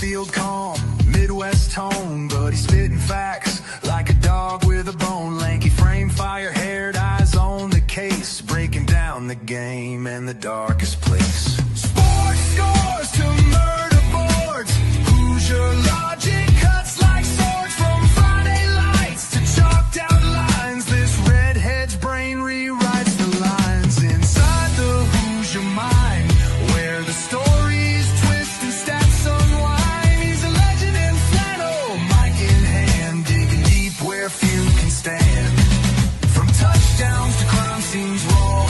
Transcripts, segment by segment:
field calm, Midwest tone, but he's spitting facts like a dog with a bone. Lanky frame, fire-haired, eyes on the case, breaking down the game in the darkest place. Sports scores to murder boards, Hoosier logic cuts like swords. From Friday lights to chalked out lines, this redhead's brain rewrites the lines inside the Hoosier mind, where the stories twist and stats unwind. He's a legend in flannel, mic in hand, digging deep where few can stand. From touchdowns to crime scenes raw,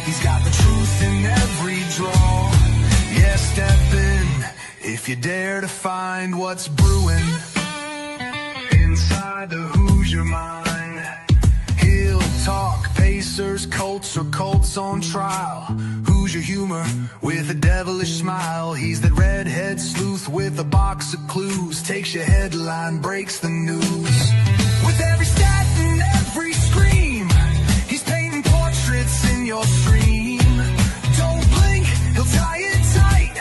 he's got the truth in every draw. Yeah, step in if you dare to find what's brewing inside the Hoosier mind. He'll talk Pacers, Colts, or Colts on trial. Hoosier humor with a devilish smile. He's that redhead sleuth with a box of clues. Takes your headline, breaks the news. With every stat and every scream, he's painting portraits in your stream. Don't blink, he'll tie it tight.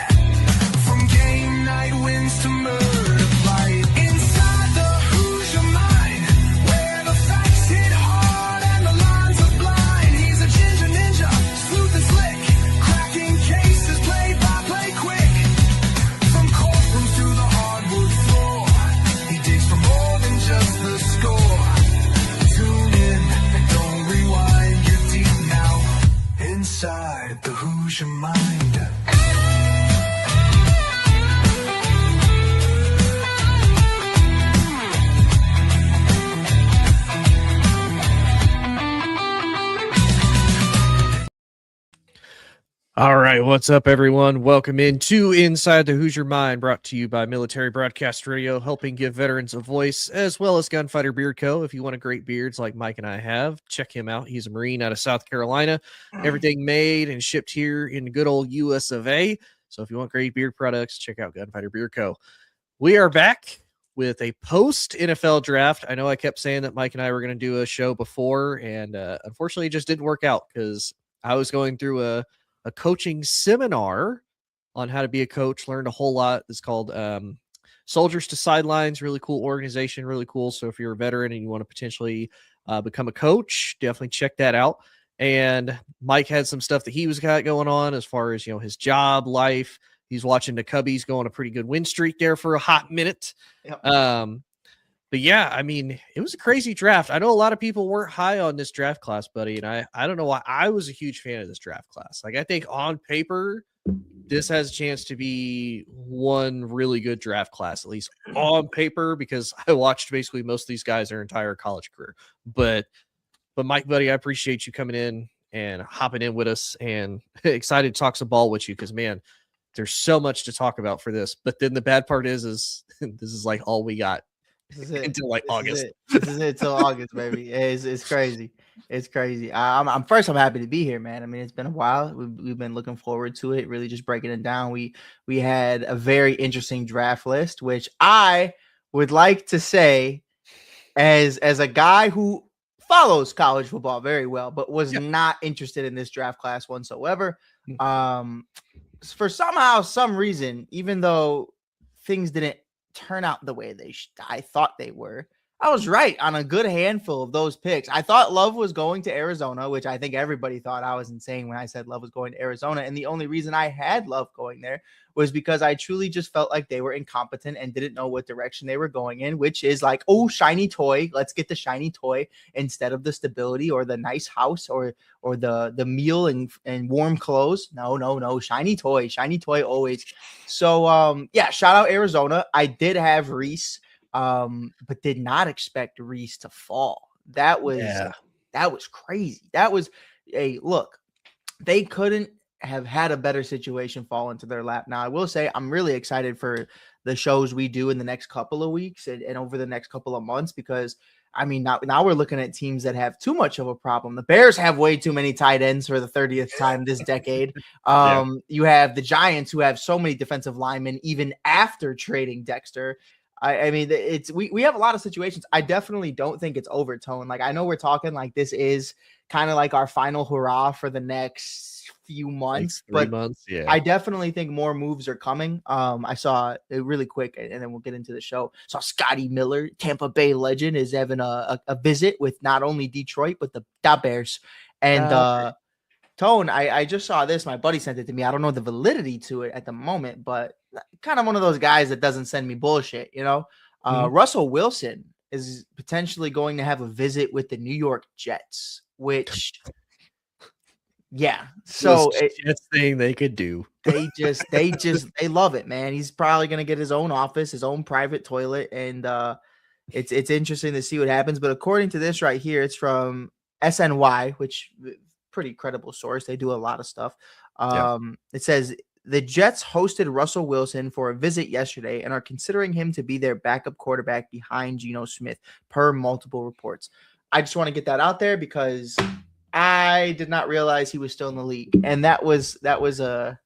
From game night wins to murder flight. Inside the Hoosier mind, where the facts hit hard and the lines are blind. He's a ginger ninja, sleuth and slick, cracking cases play by play quick. From courtrooms to the hardwood floor, he digs for more than just the score. Tune in and don't rewind, you're deep now inside the Hoosier mind. All right, what's up, everyone? Welcome into Inside the Hoosier Mind, brought to you by Military Broadcast Radio, helping give veterans a voice, as well as Gunfighter Beard Co. If you want a great beards like Mike and I have, check him out. He's a Marine out of South Carolina. Everything made and shipped here in good old US of A. So if you want great beard products, check out Gunfighter Beard Co. We are back with a post-NFL draft. I know I kept saying that Mike and I were going to do a show before, and unfortunately it just didn't work out because I was going through a coaching seminar on how to be a coach, learned a whole lot. It's called Soldiers to Sidelines. Really cool organization, really cool. So if you're a veteran and you want to potentially become a coach, definitely check that out. And Mike had some stuff that he was got going on as far as, his job, life. He's watching the Cubbies go on a pretty good win streak there for a hot minute. Yep. But yeah, I mean, it was a crazy draft. I know a lot of people weren't high on this draft class, buddy. And I don't know why. I was a huge fan of this draft class. Like, I think on paper, this has a chance to be one really good draft class, at least on paper, because I watched basically most of these guys their entire college career. But Mike, buddy, I appreciate you coming in and hopping in with us, and excited to talk some ball with you because, man, there's so much to talk about for this. But then the bad part is this is like all we got. Until like August. This is it till August, baby. It's crazy. It's crazy. I'm happy to be here, man. I mean, it's been a while. We've been looking forward to it, really just breaking it down. We had a very interesting draft list, which I would like to say, as a guy who follows college football very well, but was not interested in this draft class whatsoever. For some reason, even though things didn't turn out the way I thought they were, I was right on a good handful of those picks. I thought Love was going to Arizona, which I think everybody thought I was insane when I said Love was going to Arizona. And the only reason I had Love going there was because I truly just felt like they were incompetent and didn't know what direction they were going in, which is like, oh, shiny toy. Let's get the shiny toy instead of the stability or the nice house or the meal and warm clothes. No, shiny toy always. So, shout out Arizona. I did have Reese, but did not expect Reese to fall. That was crazy. That was look, they couldn't have had a better situation fall into their lap. Now, I will say I'm really excited for the shows we do in the next couple of weeks and over the next couple of months, because I mean, now we're looking at teams that have too much of a problem. The Bears have way too many tight ends for the 30th time this decade. You have the Giants, who have so many defensive linemen even after trading Dexter. I mean, it's we have a lot of situations. I definitely don't think it's overtone. Like, I know we're talking like this is kind of like our final hurrah for the next few Like months, 3 but months, yeah. I definitely think more moves are coming. I saw it really quick, and then we'll get into the show. Saw Scotty Miller, Tampa Bay legend, is having a visit with not only Detroit but the Da Bears. And Tone, I just saw this. My buddy sent it to me. I don't know the validity to it at the moment, but kind of one of those guys that doesn't send me bullshit, you know. Russell Wilson is potentially going to have a visit with the New York Jets, which, yeah. So Jets thing they could do. they love it, man. He's probably gonna get his own office, his own private toilet, and it's interesting to see what happens. But according to this right here, it's from SNY, which pretty credible source. They do a lot of stuff. It says the Jets hosted Russell Wilson for a visit yesterday and are considering him to be their backup quarterback behind Geno Smith, per multiple reports. I just want to get that out there because I did not realize he was still in the league, and that was a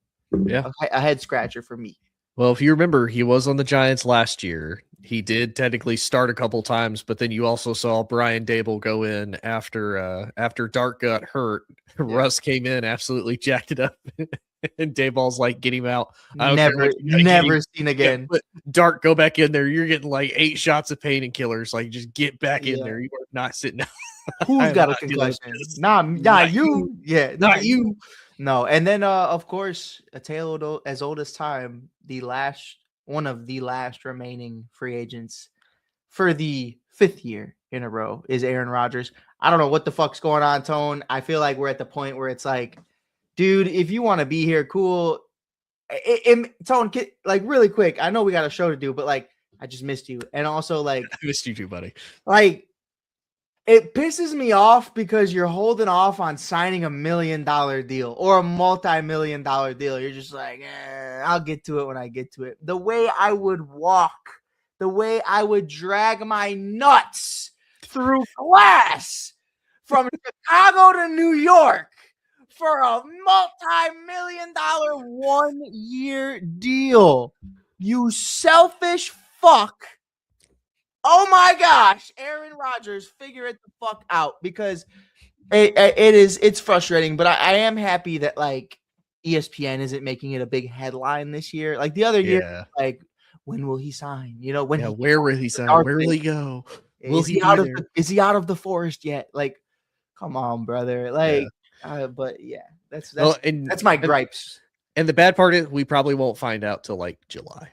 head scratcher for me. Well, if you remember, he was on the Giants last year. He did technically start a couple times, but then you also saw Brian Dable go in after Dart got hurt. Yeah. Russ came in, absolutely jacked it up, and Dayball's like, "Get him out." Never seen again. Yeah, Dart, go back in there. You're getting like 8 shots of painkillers. Like, just get back in there. You are not sitting down. Who's got a concussion? Not you. Yeah, not you. No, and then of course, a tale as old as time, one of the last remaining free agents for the 5th year in a row is Aaron Rodgers. I don't know what the fuck's going on, Tone. I feel like we're at the point where it's like, dude, if you want to be here, cool. Tone, like really quick, I know we got a show to do, but like, I just missed you, and also like, I missed you too, buddy. Like, it pisses me off because you're holding off on signing $1 million deal or a multi-million-dollar deal. You're just like, I'll get to it when I get to it. The way I would walk, the way I would drag my nuts through glass from Chicago to New York for a multi-million-dollar 1-year deal. You selfish fuck. Oh my gosh, Aaron Rodgers, figure it the fuck out, because it's frustrating, but I am happy that like ESPN isn't making it a big headline this year. Like the other year, like, when will he sign? You know, where will he sign? Where will he go? Is he out of the forest yet? Like, come on, brother. Like, but yeah, that's my gripes. And the bad part is we probably won't find out till like July.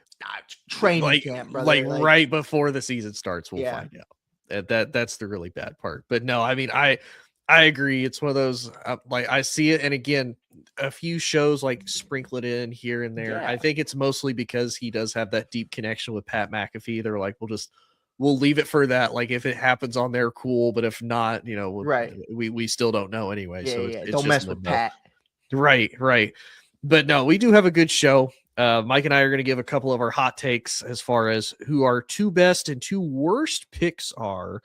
Training camp, brother. Like right before the season starts, we'll find out. That's the really bad part. But no, I mean, I agree. It's one of those like I see it, and again, a few shows like sprinkle it in here and there. I think it's mostly because he does have that deep connection with Pat McAfee. They're like, we'll leave it for that. Like, if it happens on there, cool. But if not, you know, we still don't know anyway. It's don't mess with Pat. Right. But no, we do have a good show. Mike and I are going to give a couple of our hot takes as far as who our 2 best and 2 worst picks are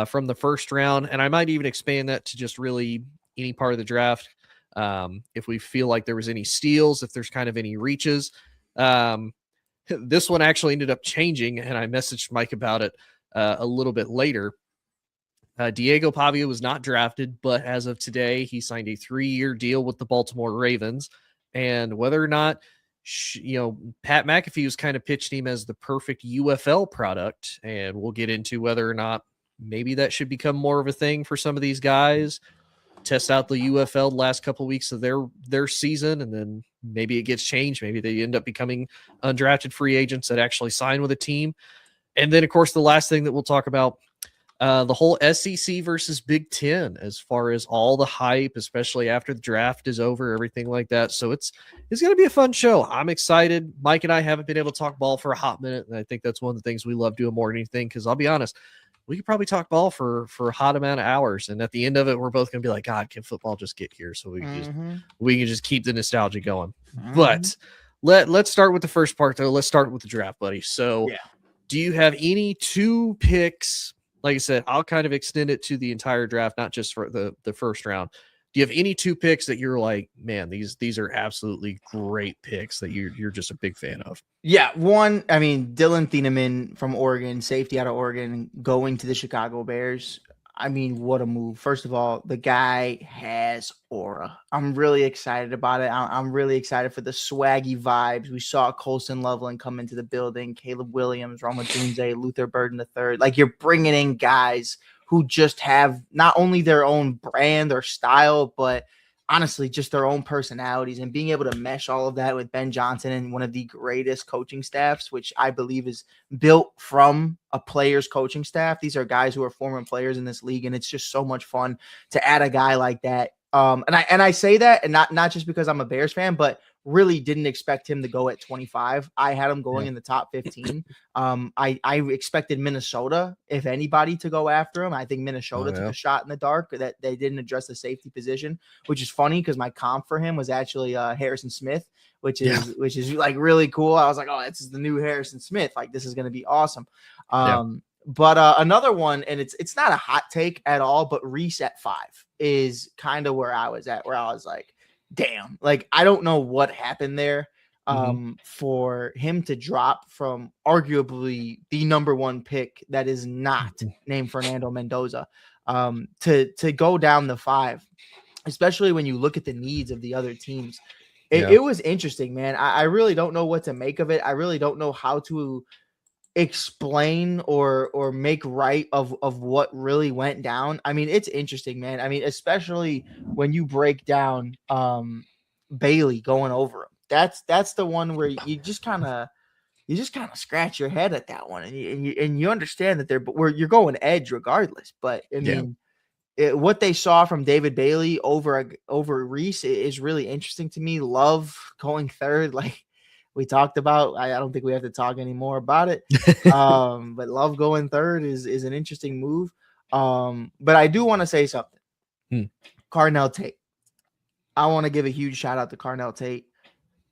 from the first round. And I might even expand that to just really any part of the draft. If we feel like there was any steals, if there's kind of any reaches. This one actually ended up changing, and I messaged Mike about it a little bit later. Diego Pavia was not drafted, but as of today, he signed a 3-year deal with the Baltimore Ravens. And whether or not Pat McAfee was kind of pitched him as the perfect UFL product, and we'll get into whether or not maybe that should become more of a thing for some of these guys. Test out the UFL the last couple of weeks of their season, and then maybe it gets changed. Maybe they end up becoming undrafted free agents that actually sign with a team. And then, of course, the last thing that we'll talk about, the whole SEC versus Big Ten, as far as all the hype, especially after the draft is over, everything like that. So it's going to be a fun show. I'm excited. Mike and I haven't been able to talk ball for a hot minute, and I think that's one of the things we love doing more than anything, because I'll be honest, we could probably talk ball for a hot amount of hours, and at the end of it, we're both going to be like, God, can football just get here so we can just keep the nostalgia going. But let's start with the first part, though. Let's start with the draft, buddy. So do you have any 2 picks? Like I said, I'll kind of extend it to the entire draft, not just for the first round. Do you have any 2 picks that you're like, man, these are absolutely great picks that you're just a big fan of? Yeah, one, I mean, Dylan Thieneman from Oregon, safety out of Oregon, going to the Chicago Bears. I mean, what a move. First of all, the guy has aura. I'm really excited about it. I'm really excited for the swaggy vibes. We saw Colson Loveland come into the building, Caleb Williams, Roma Dunze, Luther Burden III. Like, you're bringing in guys who just have not only their own brand or style, but honestly, just their own personalities, and being able to mesh all of that with Ben Johnson and one of the greatest coaching staffs, which I believe is built from a player's coaching staff. These are guys who are former players in this league, and it's just so much fun to add a guy like that. And I say that, and not just because I'm a Bears fan, but really didn't expect him to go at 25. I had him going in the top 15. I expected Minnesota, if anybody, to go after him. I think Minnesota took a shot in the dark that they didn't address the safety position, which is funny because my comp for him was actually Harrison Smith, which is like really cool. I was like, oh, this is the new Harrison Smith. Like, this is going to be awesome. But another one, and it's not a hot take at all, but Reese at 5 is kind of where I was at, where I was like, damn, like, I don't know what happened there for him to drop from arguably the number 1 pick that is not named Fernando Mendoza to go down the 5, especially when you look at the needs of the other teams. It was interesting, man. I really don't know what to make of it. I really don't know how to explain or make right of what really went down. I mean, it's interesting, man. I mean, especially when you break down Bailey going over him. That's the one where you just kind of scratch your head at that one, and you understand that you're going edge regardless. But I mean, what they saw from David Bailey over Reese is really interesting to me. Love going third, like we talked about. I don't think we have to talk anymore about it. But Love going third is an interesting move. But I do want to say something. Carnell Tate. I want to give a huge shout out to Carnell Tate.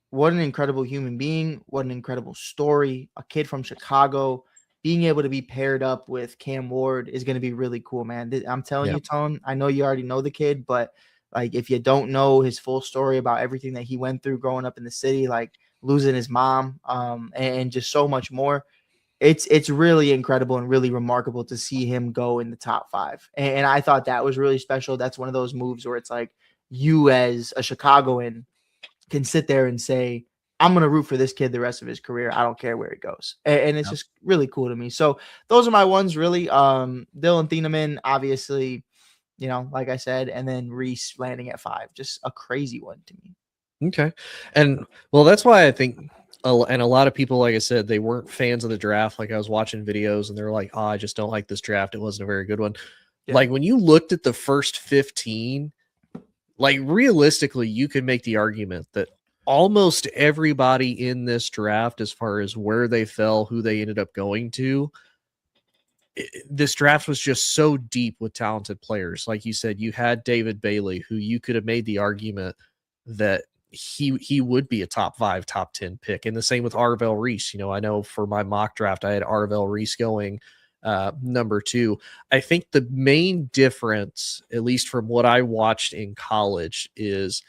What an incredible human being. What an incredible story. A kid from Chicago. Being able to be paired up with Cam Ward is going to be really cool, man. I'm telling you, Tone, I know you already know the kid, but like, if you don't know his full story about everything that he went through growing up in the city, like losing his mom, and just so much more, it's really incredible and really remarkable to see him go in the top 5. And I thought that was really special. That's one of those moves where it's like, you as a Chicagoan can sit there and say, I'm going to root for this kid the rest of his career. I don't care where he goes. And it's just really cool to me. So those are my ones, really. Dylan Thieneman, obviously, you know, like I said, and then Reese landing at 5, just a crazy one to me. Okay. And well, that's why I think, and a lot of people, like I said, they weren't fans of the draft. Like, I was watching videos and they're like, oh, I just don't like this draft. It wasn't a very good one. Like, when you looked at the first 15, like, realistically, you could make the argument that almost everybody in this draft, as far as where they fell, who they ended up going to, this draft was just so deep with talented players. Like you said, you had David Bailey, who you could have made the argument that he would be a top 5, top 10 pick. And the same with Arvell Reese. You know, I know for my mock draft, I had Arvell Reese going number 2. I think the main difference, at least from what I watched in college, is,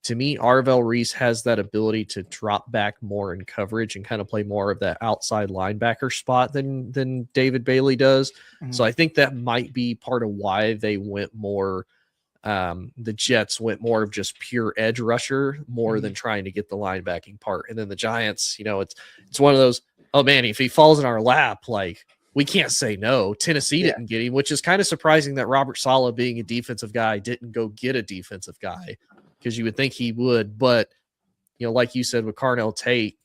to me, Arvell Reese has that ability to drop back more in coverage and kind of play more of that outside linebacker spot than David Bailey does. So I think that might be part of why they went more. The Jets went more of just pure edge rusher more than trying to get the linebacking part. And then the Giants, you know, it's one of those, oh man, if he falls in our lap, like, we can't say no. Tennessee didn't get him, which is kind of surprising that Robert Saleh, being a defensive guy, didn't go get a defensive guy, because you would think he would. But, you know, like you said with Carnell Tate,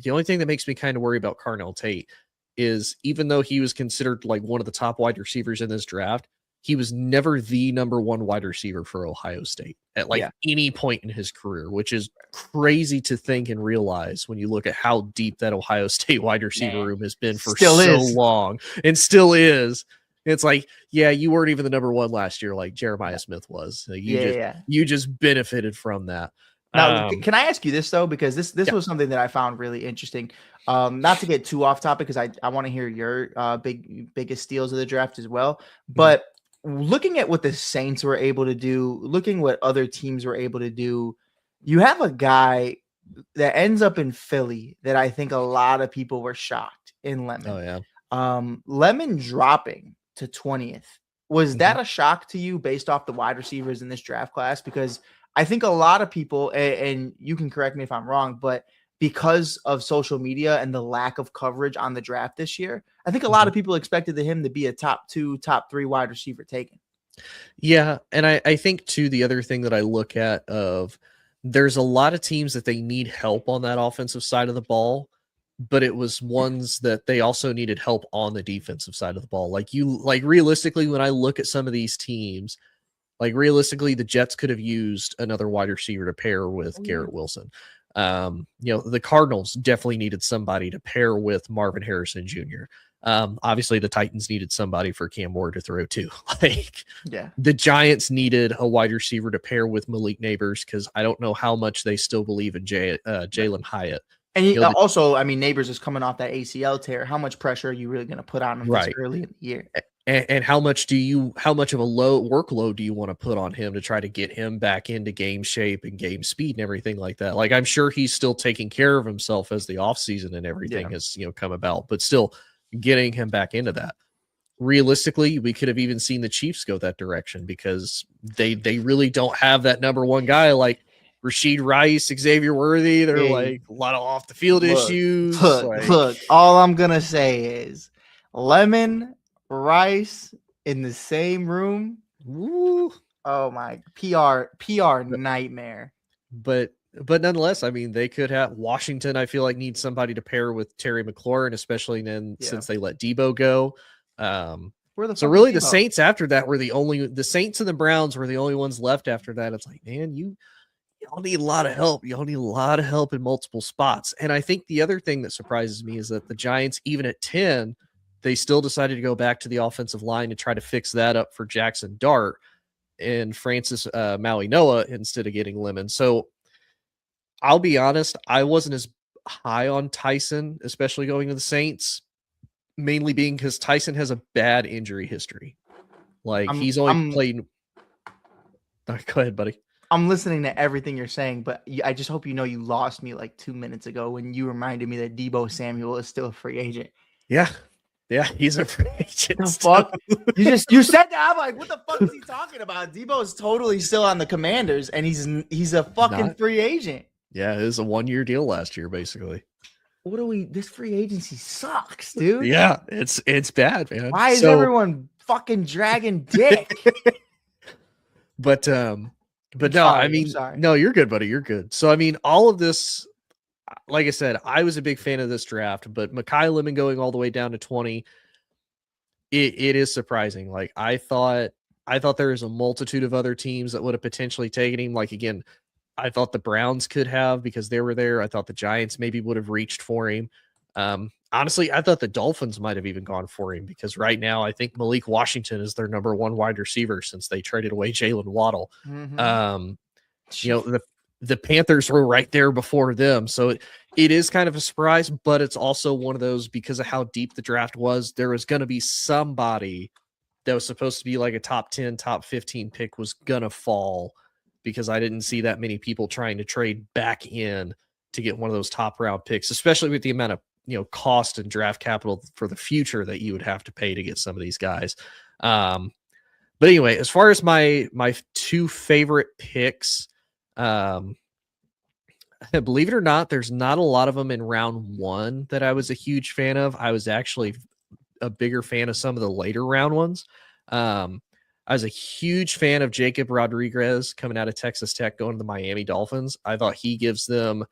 the only thing that makes me kind of worry about Carnell Tate is, even though he was considered like one of the top wide receivers in this draft, he was never the number 1 wide receiver for Ohio State at any point in his career, which is crazy to think and realize when you look at how deep that Ohio State wide receiver room has been for so long, and still is. It's like, you weren't even the number 1 last year, like Jeremiah Smith was. You just benefited from that. Now, can I ask you this though? Because this was something that I found really interesting. Not to get too off topic, because I want to hear your biggest steals of the draft as well. But looking at what the Saints were able to do, looking what other teams were able to do, you have a guy that ends up in Philly that I think a lot of people were shocked in Lemon. Oh yeah. Lemon dropping to 20th. Was that Mhm. a shock to you based off the wide receivers in this draft class? Because I think a lot of people, and you can correct me if I'm wrong, but because of social media and the lack of coverage on the draft this year, I think a lot Mhm. of people expected him to be a top 2, top 3 wide receiver taken. Yeah, and I think too the other thing that I look at of there's a lot of teams that they need help on that offensive side of the ball, but it was ones that they also needed help on the defensive side of the ball. Like realistically, when I look at some of these teams, like realistically, the Jets could have used another wide receiver to pair with Oh, yeah. Garrett Wilson. The Cardinals definitely needed somebody to pair with Marvin Harrison Jr. Obviously, the Titans needed somebody for Cam Ward to throw to. Like Yeah. the Giants needed a wide receiver to pair with Malik Neighbors because I don't know how much they still believe in Jalen Hyatt. And The also, I mean, Neighbors is coming off that ACL tear. How much pressure are you really going to put on him this right. early in the year? And how much of a low workload do you want to put on him to try to get him back into game shape and game speed and everything like that? Like I'm sure he's still taking care of himself as the offseason and everything has come about, but still getting him back into that. Realistically, we could have even seen the Chiefs go that direction because they really don't have that number one guy like Rashid Rice, Xavier Worthy. They're Hey, like a lot of off the field issues. look. All I'm gonna say is Lemon Rice in the same room. Woo. Oh my PR nightmare. But nonetheless, I mean, they could have Washington. I feel like needs somebody to pair with Terry McLaurin, especially then since they let Debo go. Where the So fuck really, is the Debo? Saints after that were the Saints and the Browns were the only ones left after that. It's like, man, y'all need a lot of help. Y'all need a lot of help in multiple spots. And I think the other thing that surprises me is that the Giants, even at 10, they still decided to go back to the offensive line to try to fix that up for Jackson Dart and Francis Maui Noah instead of getting Lemon. So I'll be honest, I wasn't as high on Tyson, especially going to the Saints, mainly being because Tyson has a bad injury history. Like he's only played. Go ahead, buddy. I'm listening to everything you're saying, but I just hope you know you lost me like 2 minutes ago when you reminded me that Debo Samuel is still a free agent. Yeah, he's a free agent. The fuck? You said that. I'm like, what the fuck is he talking about? Debo is totally still on the Commanders, and he's a fucking free agent. Yeah, it was a 1-year deal last year, basically. This free agency sucks, dude. Yeah, it's bad, man. Why is everyone fucking dragging dick? But no, sorry, I mean, no, you're good, buddy. You're good. So I mean, all of this, like I said, I was a big fan of this draft, but Mekhi Lemon going all the way down to 20, it is surprising. Like I thought there was a multitude of other teams that would have potentially taken him. Like again, I thought the Browns could have because they were there. I thought the Giants maybe would have reached for him. Honestly, I thought the Dolphins might have even gone for him because right now I think Malik Washington is their number one wide receiver since they traded away Jalen Waddle. Mm-hmm. The Panthers were right there before them. So it is kind of a surprise, but it's also one of those because of how deep the draft was, there was going to be somebody that was supposed to be like a top 10, top 15 pick was going to fall because I didn't see that many people trying to trade back in to get one of those top round picks, especially with the amount of cost and draft capital for the future that you would have to pay to get some of these guys. But anyway, as far as my two favorite picks, believe it or not, there's not a lot of them in round 1 that I was a huge fan of. I was actually a bigger fan of some of the later round ones. I was a huge fan of Jacob Rodriguez coming out of Texas Tech, going to the Miami Dolphins. I thought he gives them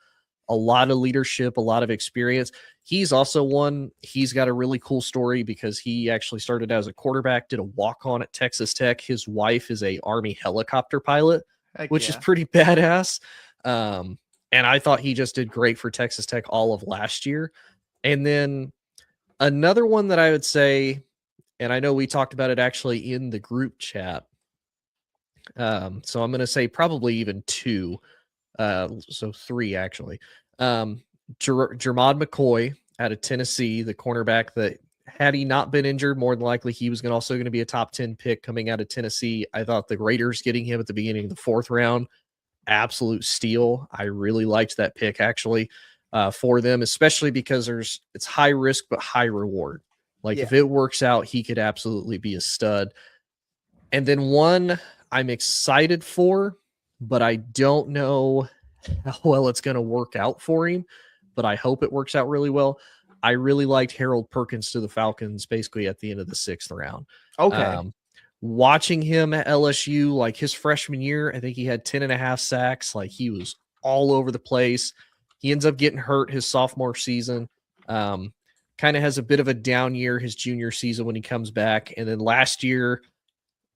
a lot of leadership, a lot of experience. He's also he's got a really cool story because he actually started as a quarterback, did a walk-on at Texas Tech. His wife is a Army helicopter pilot, which is pretty badass. And I thought he just did great for Texas Tech all of last year. And then another one that I would say, and I know we talked about it actually in the group chat. So I'm going to say probably even 2. So 3 actually. Jermod McCoy out of Tennessee, the cornerback that had he not been injured, more than likely he was also going to be a top 10 pick coming out of Tennessee. I thought the Raiders getting him at the beginning of the 4th round, absolute steal. I really liked that pick actually for them, especially because it's high risk but high reward. Like if it works out, he could absolutely be a stud. And then one I'm excited for, but I don't know how well it's going to work out for him, but I hope it works out really well. I really liked Harold Perkins to the Falcons basically at the end of the 6th round. Okay. Watching him at LSU, like his freshman year, I think he had 10.5 sacks. Like he was all over the place. He ends up getting hurt his sophomore season. Kind of has a bit of a down year his junior season when he comes back. And then last year,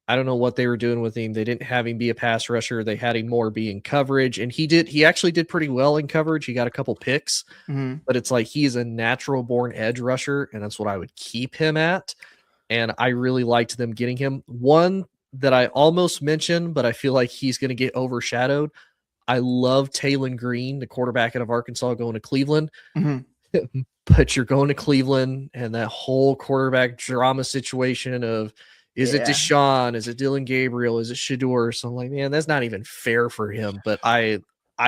I don't know what they were doing with him. They didn't have him be a pass rusher. They had him more be in coverage. And he actually did pretty well in coverage. He got a couple picks, but it's like he's a natural born edge rusher, and that's what I would keep him at. And I really liked them getting him. One that I almost mentioned, but I feel like he's going to get overshadowed. I love Taylon Green, the quarterback out of Arkansas, going to Cleveland. But you're going to Cleveland, and that whole quarterback drama situation of, is it Deshaun? Is it Dylan Gabriel? Is it Shador? So I'm like, man, that's not even fair for him. But I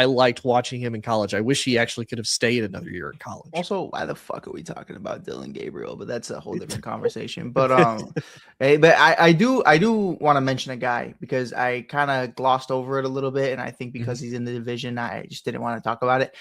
liked watching him in college. I wish he actually could have stayed another year in college. Also, why the fuck are we talking about Dylan Gabriel? But that's a whole different conversation. But hey, but I do want to mention a guy because I kind of glossed over it a little bit, and I think because he's in the division, I just didn't want to talk about it.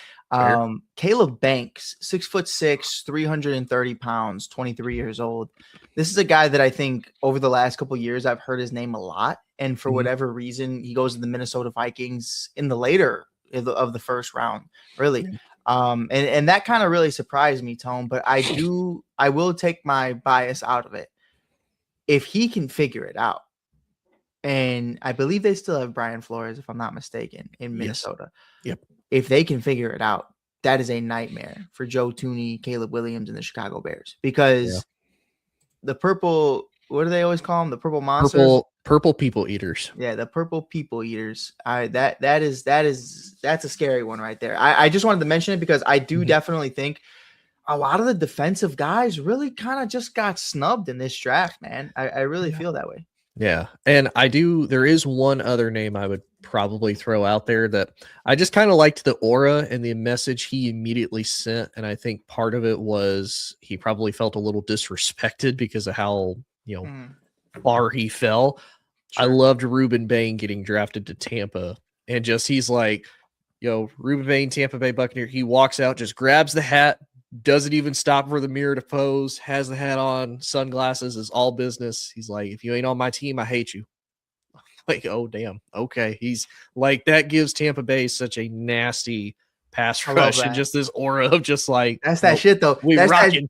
Caleb Banks, 6'6", 330 pounds, 23 years old. This is a guy that I think over the last couple of years I've heard his name a lot, and for whatever reason he goes to the Minnesota Vikings in the later of the 1st round, really. And that kind of really surprised me, Tone. But I will take my bias out of it if he can figure it out. And I believe they still have Brian Flores, if I'm not mistaken, in Minnesota. Yep. If they can figure it out, that is a nightmare for Joe Tooney, Caleb Williams, and the Chicago Bears, because the purple, what do they always call them? The purple monsters? Purple people eaters. Yeah, the purple people eaters. That's a scary one right there. I just wanted to mention it because I do definitely think a lot of the defensive guys really kind of just got snubbed in this draft, man. I really feel that way. Yeah. And there is one other name I would probably throw out there that I just kind of liked the aura and the message he immediately sent. And I think part of it was he probably felt a little disrespected because of how, far he fell. Sure. I loved Ruben Bain getting drafted to Tampa, and he's like, Ruben Bain, Tampa Bay Buccaneer. He walks out, just grabs the hat, doesn't even stop for the mirror to pose, has the hat on, sunglasses, is all business. He's like, if you ain't on my team, I hate you. Like, oh, damn. Okay. He's like, that gives Tampa Bay such a nasty pass rush and just this aura of just like, that's that shit though. That's rocking.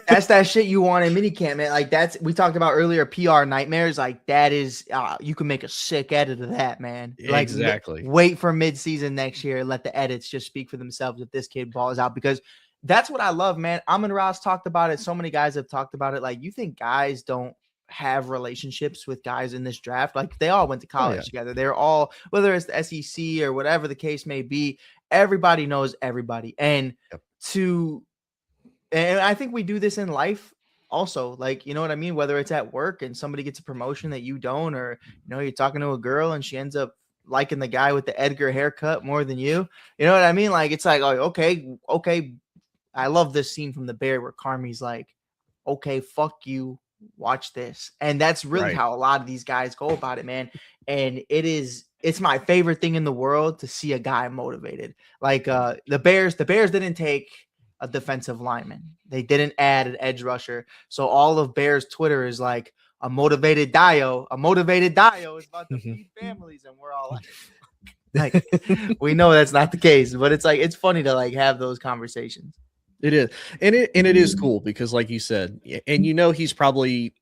That's that shit you want in minicamp, man. Like we talked about earlier, PR nightmares. Like that is, you can make a sick edit of that, man. Like, exactly. Wait for midseason next year. Let the edits just speak for themselves if this kid balls out, because that's what I love, man. Amon-Ra talked about it. So many guys have talked about it. Like, you think guys don't have relationships with guys in this draft? Like, they all went to college together. They're all, whether it's the SEC or whatever the case may be, everybody knows everybody. And and I think we do this in life also. Like, you know what I mean? Whether it's at work and somebody gets a promotion that you don't, or, you're talking to a girl and she ends up liking the guy with the Edgar haircut more than you. You know what I mean? Like, it's like, oh, okay. I love this scene from The Bear where Carmi's like, okay, fuck you, watch this. And that's really how a lot of these guys go about it, man. And it's my favorite thing in the world to see a guy motivated. Like the Bears didn't take a defensive lineman. They didn't add an edge rusher. So all of Bears Twitter is like, a motivated Dio is about to feed families. And we're all like, we know that's not the case, but it's like, it's funny to like have those conversations. It is. And it is cool because, like you said, and he's probably,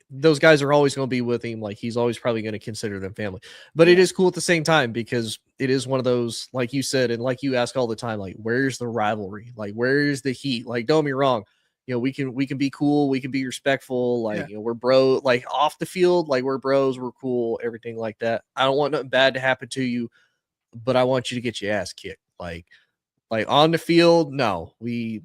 those guys are always going to be with him. Like, he's always probably going to consider them family. But it is cool at the same time because it is one of those, like you said, and like you ask all the time, like, where's the rivalry? Like, where's the heat? Like, don't be wrong. We can be cool. We can be respectful. Like, we're bro, like off the field, like we're bros, we're cool, everything like that. I don't want nothing bad to happen to you, but I want you to get your ass kicked. Like, Like on the field, no. We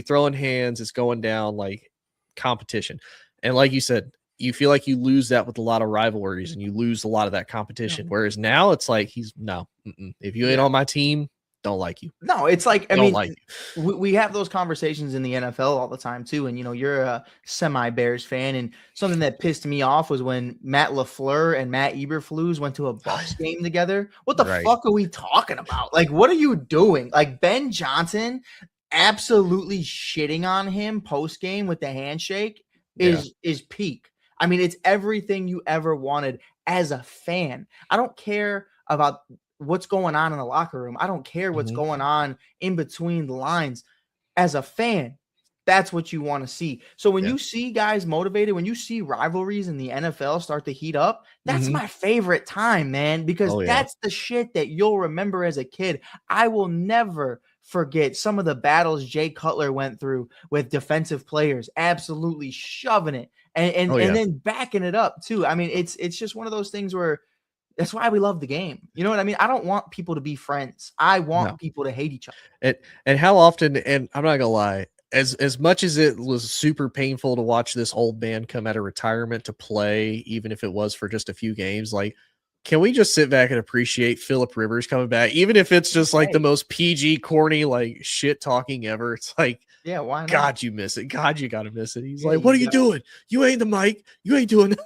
throwing hands, it's going down like competition. And like you said, you feel like you lose that with a lot of rivalries and you lose a lot of that competition. Whereas now it's like if you ain't on my team, don't like you. No, it's like, I Don't mean, like you. we have those conversations in the NFL all the time too. And, you're a semi-Bears fan. And something that pissed me off was when Matt LaFleur and Matt Eberflus went to a Bucs game together. What the fuck are we talking about? Like, what are you doing? Like, Ben Johnson absolutely shitting on him post-game with the handshake is peak. I mean, it's everything you ever wanted as a fan. I don't care about what's going on in the locker room. I don't care what's going on in between the lines. As a fan, that's what you want to see. So when you see guys motivated, when you see rivalries in the NFL start to heat up, that's my favorite time, man, because that's the shit that you'll remember as a kid. I will never forget some of the battles Jay Cutler went through with defensive players, absolutely shoving it and then backing it up too. I mean, it's just one of those things where that's why we love the game. You know what I mean? I don't want people to be friends. I want people to hate each other. And how often, and I'm not gonna lie, as much as it was super painful to watch this old man come out of retirement to play, even if it was for just a few games, like, can we just sit back and appreciate Phillip Rivers coming back, even if it's just like the most PG, corny, like shit talking ever? It's like, yeah, why not? God, you miss it. God, you gotta miss it. He's like, what are you doing? You ain't the mic. You ain't doing it.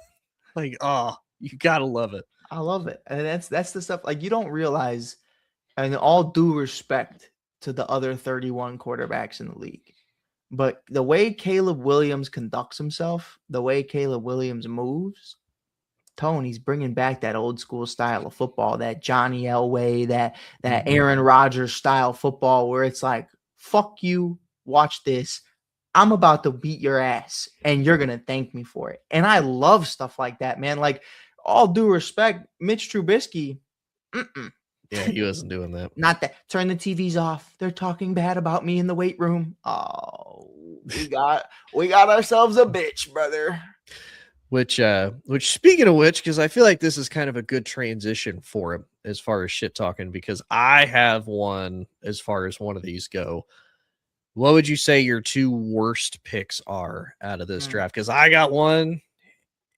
Like, oh, you gotta love it. I love it. And that's the stuff like you don't realize, and all due respect to the other 31 quarterbacks in the league. But the way Caleb Williams conducts himself, the way Caleb Williams moves, Tony's bringing back that old school style of football, that Johnny Elway, that Aaron Rodgers style football where it's like, fuck you, watch this. I'm about to beat your ass and you're going to thank me for it. And I love stuff like that, man. Like, all due respect, Mitch Trubisky. Yeah, he wasn't doing that. Not that. Turn the TVs off. They're talking bad about me in the weight room. Oh, we got ourselves a bitch, brother. Which speaking of which, because I feel like this is kind of a good transition for him as far as shit talking, because I have one as far as one of these go. What would you say your two worst picks are out of this draft? Because I got one.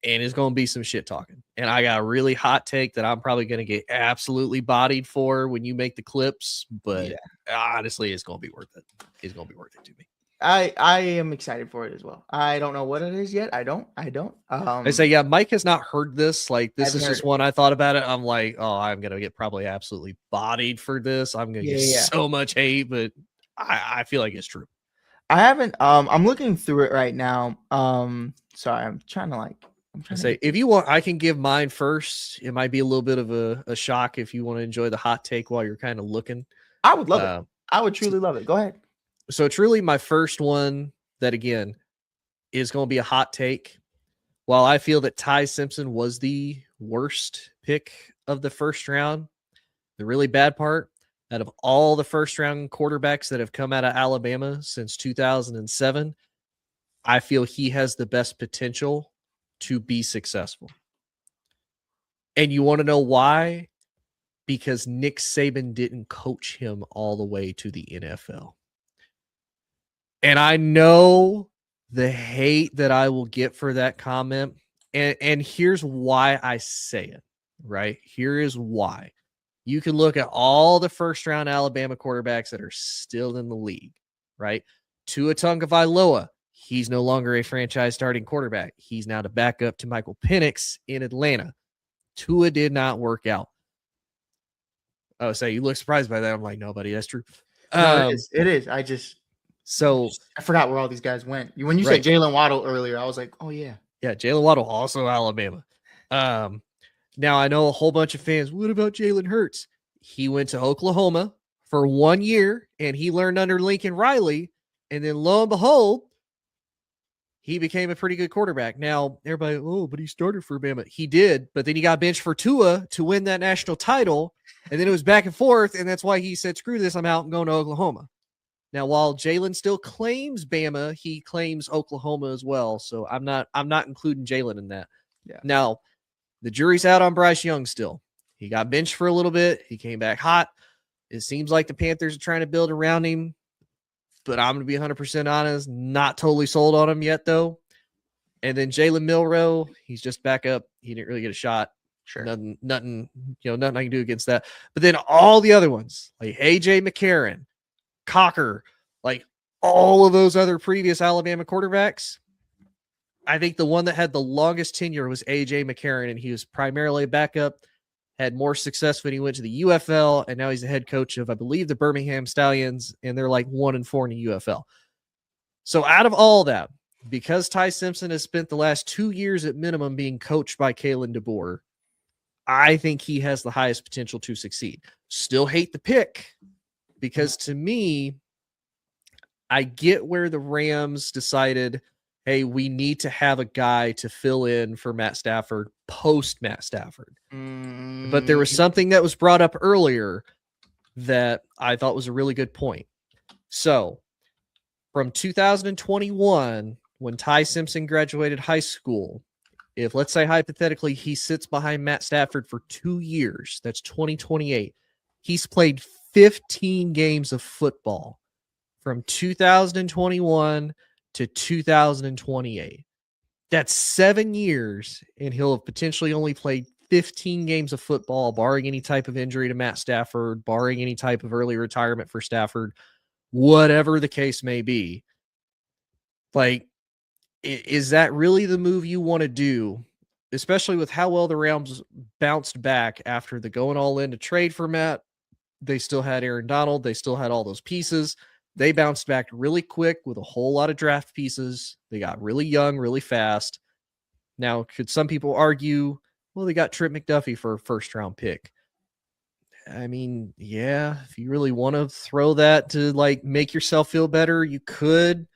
And it's going to be some shit talking. And I got a really hot take that I'm probably going to get absolutely bodied for when you make the clips. But honestly, it's going to be worth it. It's going to be worth it to me. I am excited for it as well. I don't know what it is yet. I don't. I say, Mike has not heard this. Like, this is just one I thought about it. I'm like, oh, I'm going to get probably absolutely bodied for this. I'm going to get so much hate, but I feel like it's true. I haven't. I'm looking through it right now. Sorry, I'm trying to say, if you want, I can give mine first. It might be a little bit of a shock if you want to enjoy the hot take while you're kind of looking. I would love it. I would truly love it. Go ahead. So truly, my first one that again is going to be a hot take. While I feel that Ty Simpson was the worst pick of the first round, the really bad part, out of all the first round quarterbacks that have come out of Alabama since 2007, I feel he has the best potential to be successful. And you want to know why? Because Nick Saban didn't coach him all the way to the NFL. And I know the hate that I will get for that comment. And here's why I say it, right? Here is why. You can look at all the first round Alabama quarterbacks that are still in the league, right? Tua Tagovailoa. He's no longer a franchise starting quarterback. He's now the backup to Michael Penix in Atlanta. Tua did not work out. Oh, so you look surprised by that. I'm like, no, buddy, that's true. No, it is. I forgot where all these guys went. When you said Jalen Waddle earlier, I was like, oh, yeah. Yeah, Jalen Waddle, also Alabama. Now, I know a whole bunch of fans, what about Jalen Hurts? He went to Oklahoma for 1 year, and he learned under Lincoln Riley, and then lo and behold, he became a pretty good quarterback. Now, everybody, oh, but he started for Bama. He did, but then he got benched for Tua to win that national title, and then it was back and forth, and that's why he said, screw this, I'm out and going to Oklahoma. Now, while Jalen still claims Bama, he claims Oklahoma as well, so I'm not including Jalen in that. Yeah. Now, the jury's out on Bryce Young still. He got benched for a little bit. He came back hot. It seems like the Panthers are trying to build around him, but I'm going to be 100% honest, not totally sold on him yet, though. And then Jalen Milroe, he's just back up. He didn't really get a shot. Sure. Nothing, nothing I can do against that. But then all the other ones, like AJ McCarron, Cocker, like all of those other previous Alabama quarterbacks, I think the one that had the longest tenure was AJ McCarron, and he was primarily a backup, had more success when he went to the UFL, and now he's the head coach of, I believe, the Birmingham Stallions, and they're like 1-4 in the UFL. So out of all that, because Ty Simpson has spent the last 2 years at minimum being coached by Kalen DeBoer, I think he has the highest potential to succeed. Still hate the pick, because to me, I get where the Rams decided, hey, we need to have a guy to fill in for Matt Stafford post Matt Stafford. But there was something that was brought up earlier that I thought was a really good point. So from 2021, when Ty Simpson graduated high school, if let's say hypothetically he sits behind Matt Stafford for 2 years, that's 2028. He's played 15 games of football from 2021 to 2028. That's 7 years, and he'll have potentially only played 15 games of football, barring any type of injury to Matt Stafford, barring any type of early retirement for Stafford, whatever the case may be. Like, is that really the move you want to do, especially with how well the Rams bounced back after the going all in to trade for Matt? They still had Aaron Donald. They still had all those pieces. They bounced back really quick with a whole lot of draft pieces. They got really young, really fast. Now, could some people argue, well, they got Trent McDuffie for a first-round pick? I mean, yeah, if you really want to throw that to, like, make yourself feel better, you could.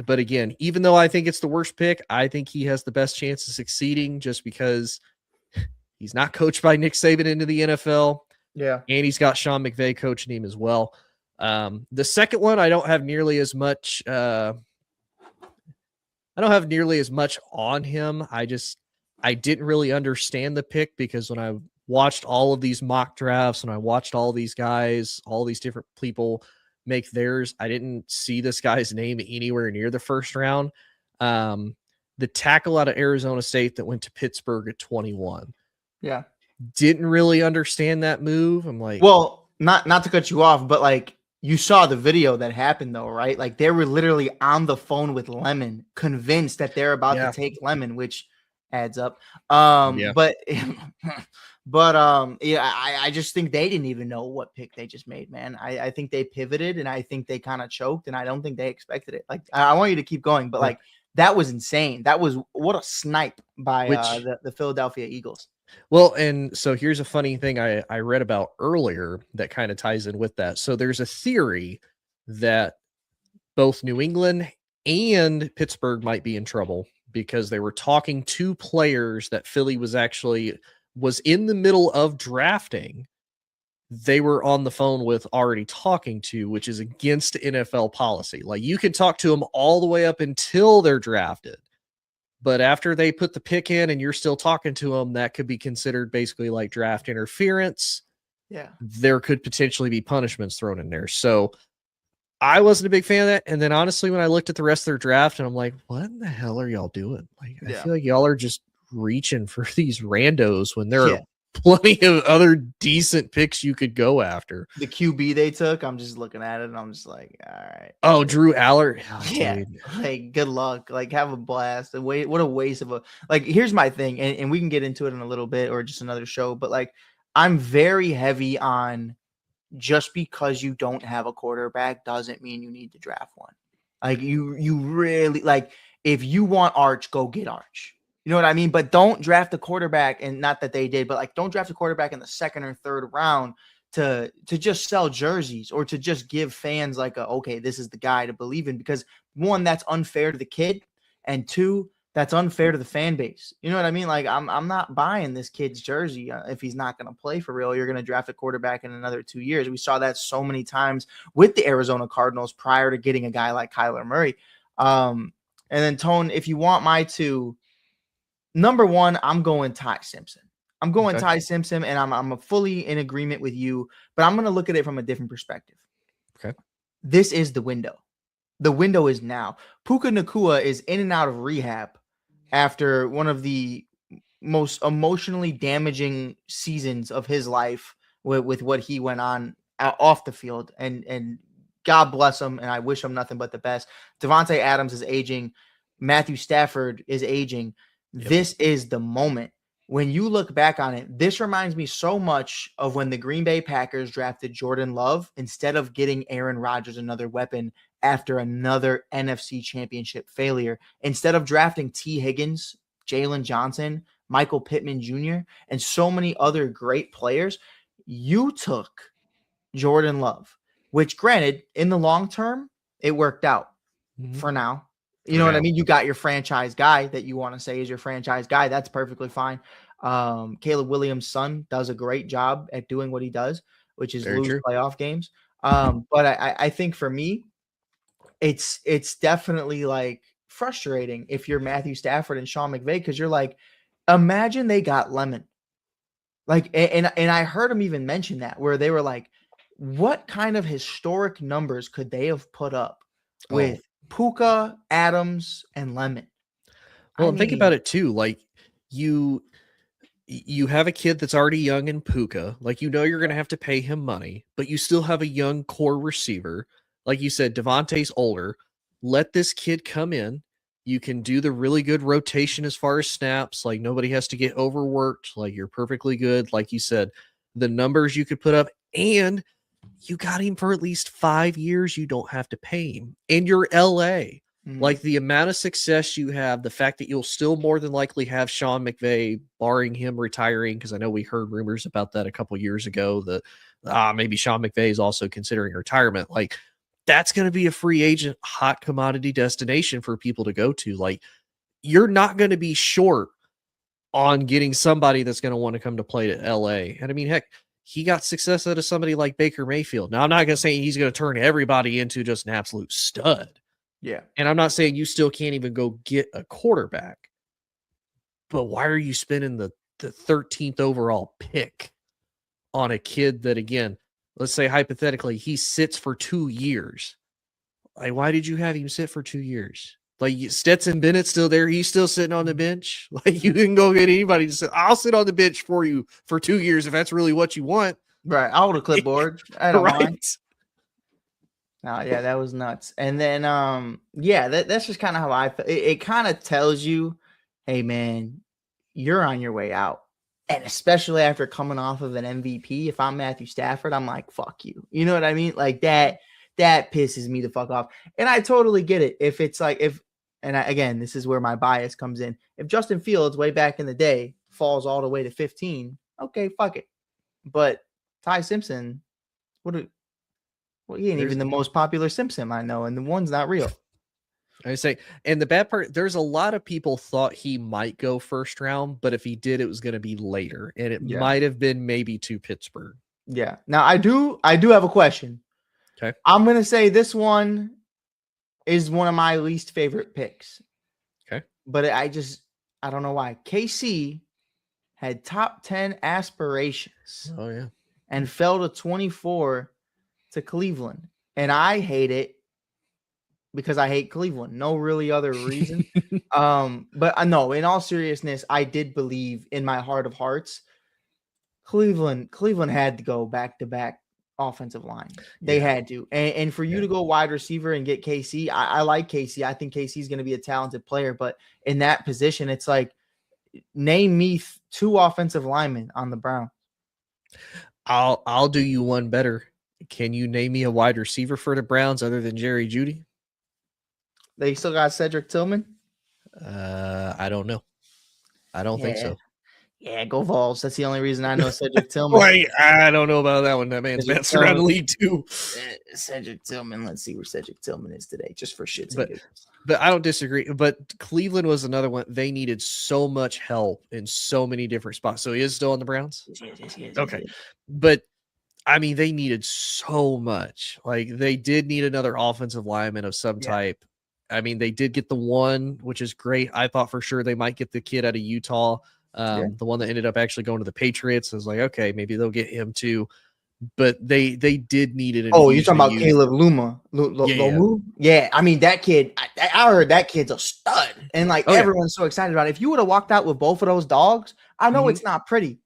But again, even though I think it's the worst pick, I think he has the best chance of succeeding just because he's not coached by Nick Saban into the NFL. Yeah. And he's got Sean McVay coaching him as well. The second one, I don't have nearly as much on him. I didn't really understand the pick, because when I watched all of these mock drafts and I watched all these guys, all these different people make theirs, I didn't see this guy's name anywhere near the first round. The tackle out of Arizona State that went to Pittsburgh at 21. Yeah. Didn't really understand that move. I'm like, well, not to cut you off, but like, you saw the video that happened though, right? Like, they were literally on the phone with Lemon, convinced that they're about to take Lemon, which adds up. But I just think they didn't even know what pick they just made, man. I think they pivoted, and I think they kind of choked, and I don't think they expected it. Like, I want you to keep going, but like, that was insane. That was what a snipe by the Philadelphia Eagles. Well, and so here's a funny thing I read about earlier that kind of ties in with that. So there's a theory that both New England and Pittsburgh might be in trouble because they were talking to players that Philly was in the middle of drafting. They were on the phone with already talking to, which is against NFL policy. Like, you can talk to them all the way up until they're drafted. But after they put the pick in and you're still talking to them, that could be considered basically like draft interference. Yeah. There could potentially be punishments thrown in there. So I wasn't a big fan of that. And then honestly, when I looked at the rest of their draft, and I'm like, what in the hell are y'all doing? Like, I feel like y'all are just reaching for these randos when there are plenty of other decent picks you could go after. The QB they took, I'm just looking at it and I'm just like, all right. Oh, Drew Aller. Oh, yeah. dude. Like, good luck. Like, have a blast. What a waste of like, here's my thing. And we can get into it in a little bit or just another show, but like, I'm very heavy on just because you don't have a quarterback doesn't mean you need to draft one. Like, you really, like, if you want Arch, go get Arch. You know what I mean? But don't draft a quarterback, and not that they did, but like, don't draft a quarterback in the second or third round to just sell jerseys or to just give fans like okay, this is the guy to believe in, because one, that's unfair to the kid, and two, that's unfair to the fan base. You know what I mean? Like, I'm not buying this kid's jersey if he's not going to play for real. You're going to draft a quarterback in another 2 years. We saw that so many times with the Arizona Cardinals prior to getting a guy like Kyler Murray. And then, Tone, if you want my two, number one, I'm going Ty Simpson. I'm going Okay. Ty Simpson, and I'm fully in agreement with you, but I'm going to look at it from a different perspective. Okay. This is the window. The window is now. Puka Nacua is in and out of rehab after one of the most emotionally damaging seasons of his life with what he went on off the field. And God bless him, and I wish him nothing but the best. Devontae Adams is aging. Matthew Stafford is aging. Yep. This is the moment. When you look back on it, this reminds me so much of when the Green Bay Packers drafted Jordan Love instead of getting Aaron Rodgers another weapon after another NFC championship failure. Instead of drafting T. Higgins, Jalen Johnson, Michael Pittman Jr., and so many other great players, you took Jordan Love, which granted, in the long term, it worked out for now. You know what I mean? You got your franchise guy that you want to say is your franchise guy. That's perfectly fine. Caleb Williams' son does a great job at doing what he does, which is lose playoff games. But I think for me, it's definitely like frustrating if you're Matthew Stafford and Sean McVay, because you're like, imagine they got Lemon. Like, and I heard him even mention that, where they were like, what kind of historic numbers could they have put up with Puka, Adams, and Lemon? Well, and think about it too. Like you have a kid that's already young in Puka. Like, you're going to have to pay him money, but you still have a young core receiver. Like you said, Devontae's older. Let this kid come in. You can do the really good rotation as far as snaps. Like, nobody has to get overworked. Like, you're perfectly good. Like you said, the numbers you could put up, and you got him for at least 5 years. You don't have to pay him. And you're LA. Like, the amount of success you have, the fact that you'll still more than likely have Sean McVay, barring him retiring, because I know we heard rumors about that a couple years ago, that maybe Sean McVay is also considering retirement. Like, that's going to be a free agent, hot commodity destination for people to go to. Like, you're not going to be short on getting somebody that's going to want to come to play to LA. And I mean, heck, he got success out of somebody like Baker Mayfield. Now, I'm not going to say he's going to turn everybody into just an absolute stud. Yeah. And I'm not saying you still can't even go get a quarterback, but why are you spending the 13th overall pick on a kid that, again, let's say hypothetically, he sits for 2 years? Like, why did you have him sit for 2 years? Like, Stetson Bennett's still there. He's still sitting on the bench. Like, you can go get anybody to sit. I'll sit on the bench for you for 2 years if that's really what you want. Right. I'll hold a clipboard. I don't Right. mind. Oh, yeah, that was nuts. And then, that's just kind of how I feel. It kind of tells you, hey, man, you're on your way out. And especially after coming off of an MVP, if I'm Matthew Stafford, I'm like, fuck you. You know what I mean? Like, that pisses me the fuck off. And I totally get it. If it's like, again, this is where my bias comes in. If Justin Fields way back in the day falls all the way to 15, okay, fuck it. But Ty Simpson, he ain't even the most popular Simpson I know, and the one's not real. I say, and the bad part, there's a lot of people thought he might go first round, but if he did, it was going to be later, and it might have been maybe to Pittsburgh. Yeah. Now I do have a question. Okay. I'm going to say this one is one of my least favorite picks. Okay. But I don't know why. KC had top 10 aspirations. Oh, yeah. And fell to 24 to Cleveland. And I hate it because I hate Cleveland. No really other reason. But no, in all seriousness, I did believe in my heart of hearts, Cleveland had to go back-to-back offensive line. They had to. And for you to go wide receiver and get KC, I like KC. I think KC is going to be a talented player. But in that position, it's like, name me 2 offensive linemen on the Browns. I'll do you one better. Can you name me a wide receiver for the Browns other than Jerry Jeudy? They still got Cedric Tillman? I don't know. I don't think so. Yeah, go Vols. That's the only reason I know Cedric Tillman. Wait, I don't know about that one. That man's bounced around the league too. Cedric Tillman. Let's see where Cedric Tillman is today, just for shits and giggles. But I don't disagree. But Cleveland was another one. They needed so much help in so many different spots. So he is still on the Browns? Yes. Okay. But I mean, they needed so much. Like, they did need another offensive lineman of some type. I mean, they did get the one, which is great. I thought for sure they might get the kid out of Utah. Yeah. The one that ended up actually going to the Patriots. I was like, okay, maybe they'll get him too. But they did need an Oh, you're infusion talking of about youth. Caleb Luma, Yeah. Lomu? Yeah, I mean that kid. I heard that kid's a stud, and like Oh, yeah. everyone's so excited about it. If you would have walked out with both of those dogs, I know Mhm. it's not pretty.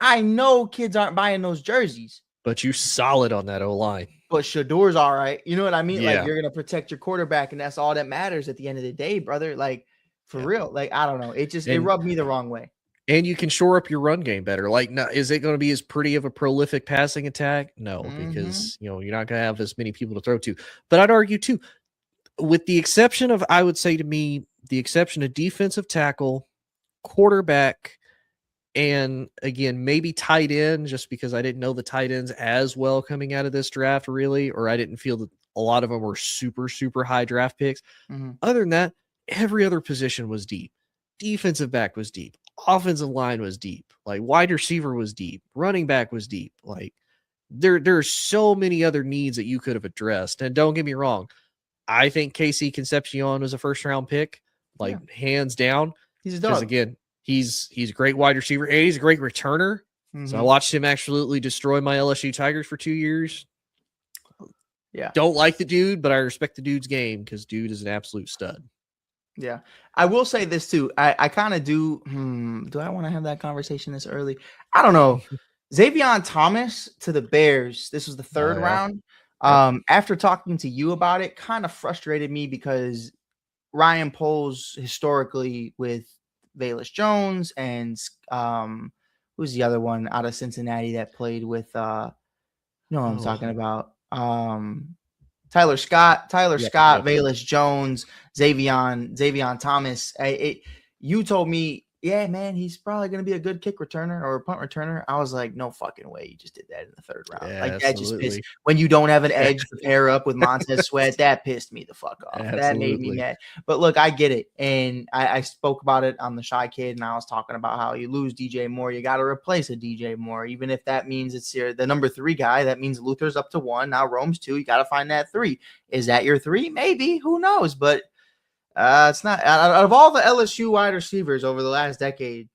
I know kids aren't buying those jerseys, But you solid on that O-line. but Shador's all right. You know what I mean? Like Yeah. you're gonna protect your quarterback, and that's all that matters at the end of the day, brother. Like for real. Like I don't know. It rubbed me the wrong way. And you can shore up your run game better. Like, no, is it going to be as pretty of a prolific passing attack? No, because you're not going to have as many people to throw to. But I'd argue too, with the exception of, I would say to me, the exception of defensive tackle, quarterback, and again, maybe tight end, just because I didn't know the tight ends as well coming out of this draft, really, or I didn't feel that a lot of them were super, super high draft picks. Other than that, every other position was deep. Defensive back was deep. Offensive line was deep. Like wide receiver was deep. Running back was deep. Like there are so many other needs that you could have addressed. And don't get me wrong, I think Casey Concepcion was a first round pick, like hands down. He's a Because dog. again, he's a great wide receiver and he's a great returner. So I watched him absolutely destroy my LSU Tigers for 2 years. Yeah. Don't like the dude, but I respect the dude's game because dude is an absolute stud. Yeah. I will say this too. I kind of do. Do I want to have that conversation this early? I don't know. Xavier Thomas to the Bears. This was the third round. After talking to you about it, kind of frustrated me because Ryan Poles historically with Velus Jones and who's the other one out of Cincinnati that played with you know what I'm talking about. Tyler Scott, Velus Jones, Xavier Thomas. You told me, yeah, man, he's probably going to be a good kick returner or a punt returner. I was like, no fucking way. You just did that in the third round. Yeah, like that just absolutely. pissed. When you don't have an edge to pair up with Montez Sweat, that pissed me the fuck off. Absolutely. That made me mad. But look, I get it. And I spoke about it on the Shy Kid, and I was talking about how you lose DJ Moore. You got to replace a DJ Moore. Even if that means it's the number 3 guy, that means Luther's up to 1. Now Rome's 2. You got to find that 3. Is that your 3? Maybe. Who knows? But it's not. Out of all the LSU wide receivers over the last decade,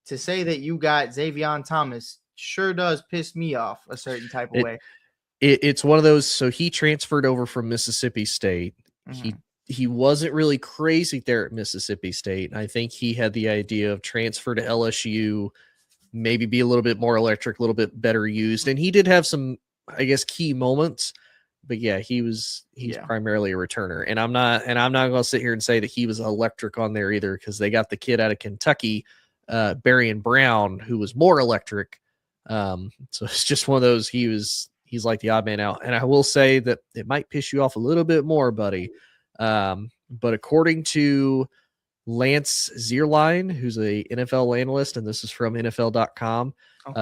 to say that you got Xavier Thomas sure does piss me off a certain type of way. It's one of those. So he transferred over from Mississippi State. He wasn't really crazy there at Mississippi State. I think he had the idea of transfer to LSU, maybe be a little bit more electric, a little bit better used. And he did have some, I guess, key moments. But yeah, he's primarily a returner. And I'm not going to sit here and say that he was electric on there either, because they got the kid out of Kentucky, Barian Brown, who was more electric. So it's just one of those, he's like the odd man out. And I will say that it might piss you off a little bit more, buddy. But according to Lance Zierlein, who's a NFL analyst, and this is from NFL.com,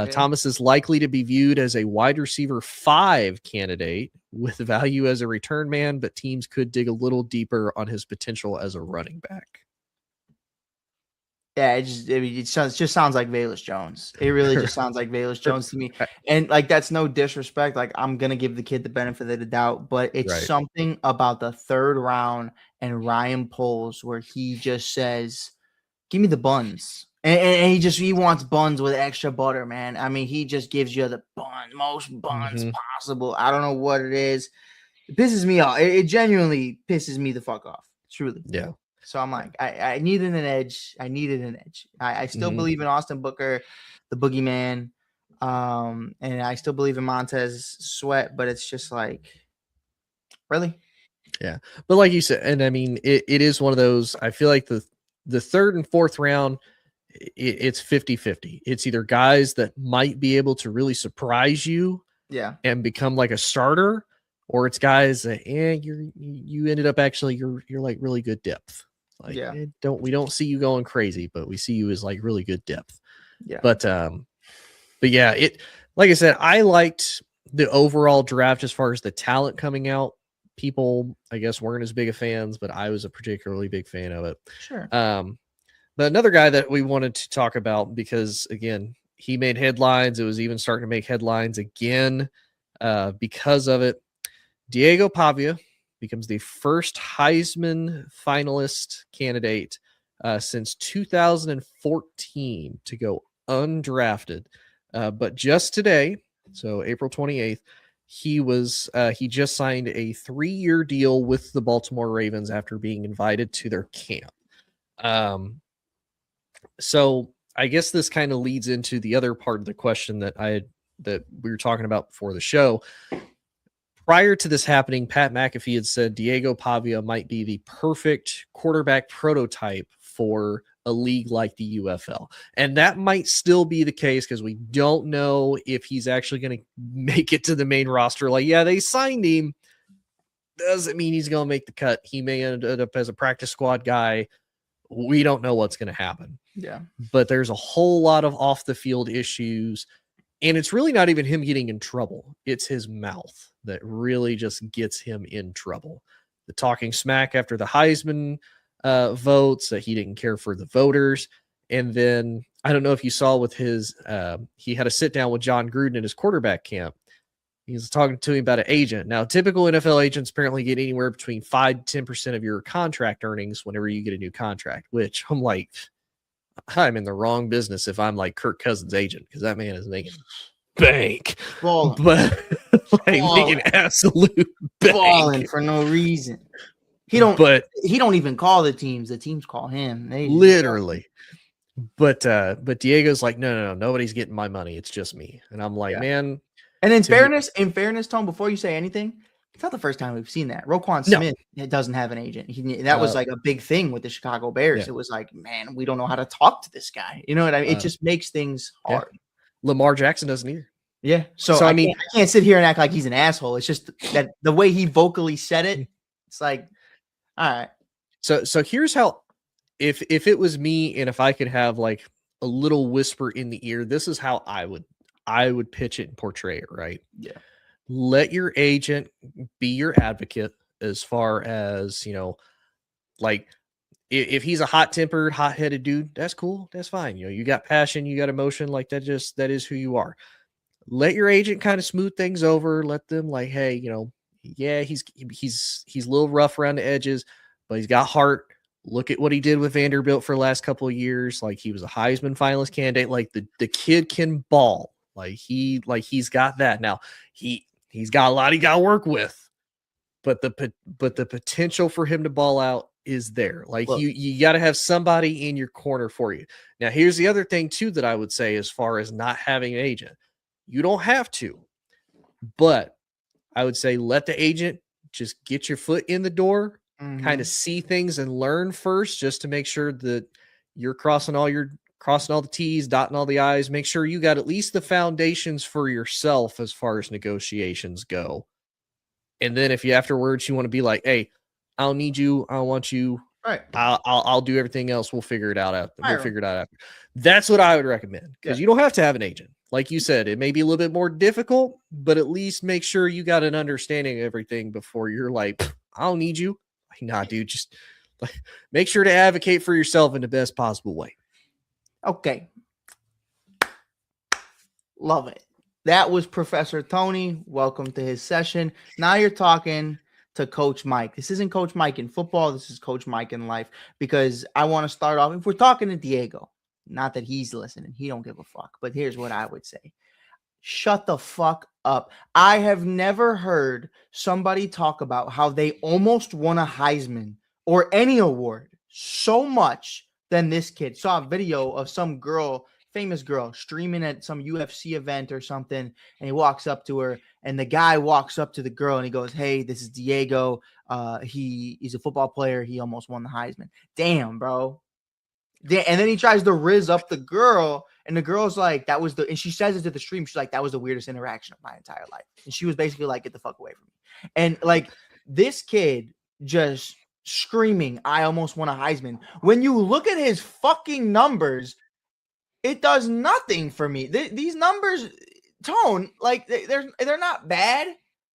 Thomas is likely to be viewed as a wide receiver 5 candidate with value as a return man, but teams could dig a little deeper on his potential as a running back. Yeah, it just sounds like Velus Jones. It really just sounds like Velus Jones to me. And like, that's no disrespect. Like, I'm going to give the kid the benefit of the doubt, but it's something about the third round and Ryan Poles where he just says, give me the buns. And he wants buns with extra butter, man. I mean, he just gives you the most buns possible. I don't know what it is. It pisses me off. It genuinely pisses me the fuck off. Truly. Yeah. So I'm like, I needed an edge. I still believe in Austin Booker, the boogeyman. And I still believe in Montez Sweat, but it's just like, really? Yeah. But like you said, and I mean, it is one of those, I feel like the third and fourth round, it's 50-50. It's either guys that might be able to really surprise you and become like a starter, or it's guys that you ended up actually you're like really good depth. Like we don't see you going crazy, but we see you as like really good depth. Yeah. But yeah, it, like I said, I liked the overall draft as far as the talent coming out. People, I guess, weren't as big of fans, but I was a particularly big fan of it. Sure. But another guy that we wanted to talk about, because again, he made headlines. It was even starting to make headlines again because of it. Diego Pavia becomes the first Heisman finalist candidate since 2014 to go undrafted. But just today, so April 28th, he just signed a 3-year deal with the Baltimore Ravens after being invited to their camp. So I guess this kind of leads into the other part of the question that we were talking about before the show. Prior to this happening, Pat McAfee had said Diego Pavia might be the perfect quarterback prototype for a league like the UFL. And that might still be the case because we don't know if he's actually going to make it to the main roster. Like, yeah, they signed him. Doesn't mean he's going to make the cut. He may end up as a practice squad guy. We don't know what's going to happen. Yeah. But there's a whole lot of off the field issues. And it's really not even him getting in trouble. It's his mouth that really just gets him in trouble. The talking smack after the Heisman votes, that he didn't care for the voters. And then I don't know if you saw with his, he had a sit down with John Gruden in his quarterback camp. He was talking to him about an agent. Now, typical NFL agents apparently get anywhere between 5 to 10% of your contract earnings whenever you get a new contract, which I'm like, I'm in the wrong business if I'm like Kirk Cousins' agent, because that man is making bank. Balling. But like making absolute balling bank for no reason. He don't even call the teams call him. They literally. But Diego's like, no, nobody's getting my money. It's just me. And I'm like, man. And in fairness, Tom, before you say anything, it's not the first time we've seen that. Roquan Smith doesn't have an agent. That was like a big thing with the Chicago Bears. Yeah. It was like, man, we don't know how to talk to this guy. You know what I mean? It just makes things hard. Yeah. Lamar Jackson doesn't either. Yeah. So I mean, I can't sit here and act like he's an asshole. It's just that the way he vocally said it, it's like, all right. So here's how, if it was me and if I could have like a little whisper in the ear, this is how I would pitch it and portray it, right? Yeah. Let your agent be your advocate as far as, like if he's a hot-tempered, hot-headed dude, that's cool. That's fine. You got passion, you got emotion, like that is who you are. Let your agent kind of smooth things over. Let them like, hey, yeah, he's a little rough around the edges, but he's got heart. Look at what he did with Vanderbilt for the last couple of years. Like he was a Heisman finalist candidate. Like the kid can ball. He's got that. Now he's got a lot he got to work with, but the potential for him to ball out is there. Like you got to have somebody in your corner for you. Now here's the other thing too that I would say as far as not having an agent. You don't have to, but I would say let the agent just get your foot in the door, kind of see things and learn first, just to make sure that you're crossing all the T's, dotting all the I's. Make sure you got at least the foundations for yourself as far as negotiations go. And then if you afterwards you want to be like, hey, I don't need you, I don't want you. Right. I'll do everything else. We'll figure it out after. We'll figure it out after. That's what I would recommend, because you don't have to have an agent. Like you said, it may be a little bit more difficult, but at least make sure you got an understanding of everything before you're like, I don't need you. Like, nah, dude, just like make sure to advocate for yourself in the best possible way. Okay. Love it. That was Professor Tony. Welcome to his session. Now you're talking to Coach Mike. This isn't Coach Mike in football. This is Coach Mike in life, because I want to start off. If we're talking to Diego, not that he's listening, he don't give a fuck, but here's what I would say. Shut the fuck up. I have never heard somebody talk about how they almost won a Heisman or any award so much than this kid. Saw a video of some girl, famous girl, streaming at some UFC event or something, and he walks up to her, and the guy walks up to the girl and he goes, hey, this is Diego. He's a football player. He almost won the Heisman. Damn, bro. And then he tries to rizz up the girl, and the girl's like, and she says it to the stream. She's like, that was the weirdest interaction of my entire life. And she was basically like, get the fuck away from me. And like this kid just screaming, I almost won a Heisman. When you look at his fucking numbers, it does nothing for me. These numbers, Tone, like they're not bad.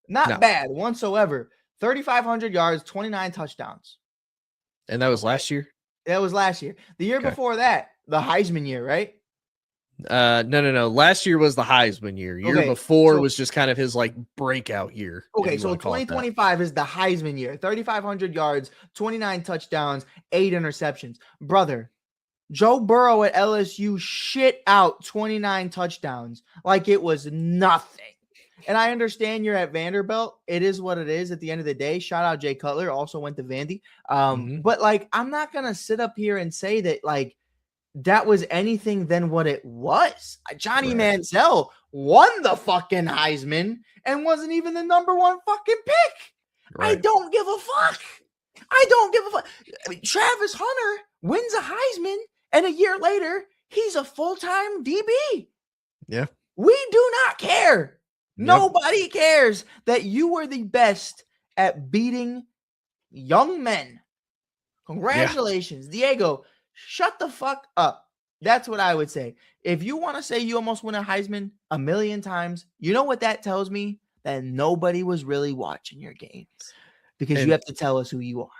Not bad whatsoever. 3,500 yards, 29 touchdowns. And that was last year? That was last year. The year before that, the Heisman year, right? No. Last year was the Heisman year. Year Okay, before so was just kind of his like breakout year, if you so want to call it that. 2025 is the Heisman year. 3,500 yards, 29 touchdowns, 8 interceptions. Brother, Joe Burrow at LSU shit out 29 touchdowns like it was nothing. And I understand you're at Vanderbilt. It is what it is at the end of the day. Shout out Jay Cutler, also went to Vandy. But like, I'm not going to sit up here and say that like that was anything than what it was. Johnny Right. Manziel won the fucking Heisman and wasn't even the number one fucking pick. I Right. don't give a fuck. I don't give a fuck. I mean, Travis Hunter wins a Heisman, and a year later, he's a full-time DB. Yeah. We do not care. Yep. Nobody cares that you were the best at beating young men. Congratulations, Diego. Shut the fuck up. That's what I would say. If you want to say you almost win a Heisman a million times, you know what that tells me? That nobody was really watching your games, because you have to tell us who you are.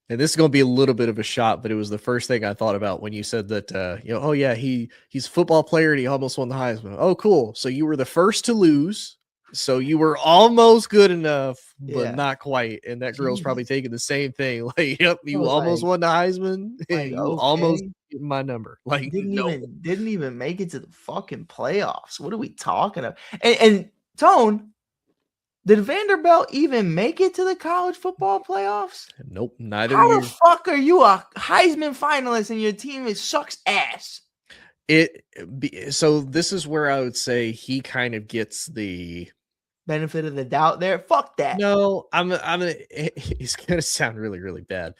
And this is going to be a little bit of a shot, but it was the first thing I thought about when you said that, oh yeah, he's a football player and he almost won the Heisman. Oh, cool. So you were the first to lose. So you were almost good enough, but not quite. And that girl's probably thinking the same thing. Like, yep, you almost won the Heisman and you almost get my number. Like, didn't even make it to the fucking playoffs. What are we talking about? And Tone, did Vanderbilt even make it to the college football playoffs? Nope, neither. How the fuck are you a Heisman finalist and your team sucks ass? So this is where I would say he kind of gets the benefit of the doubt there. Fuck that. No, he's gonna sound really, really bad.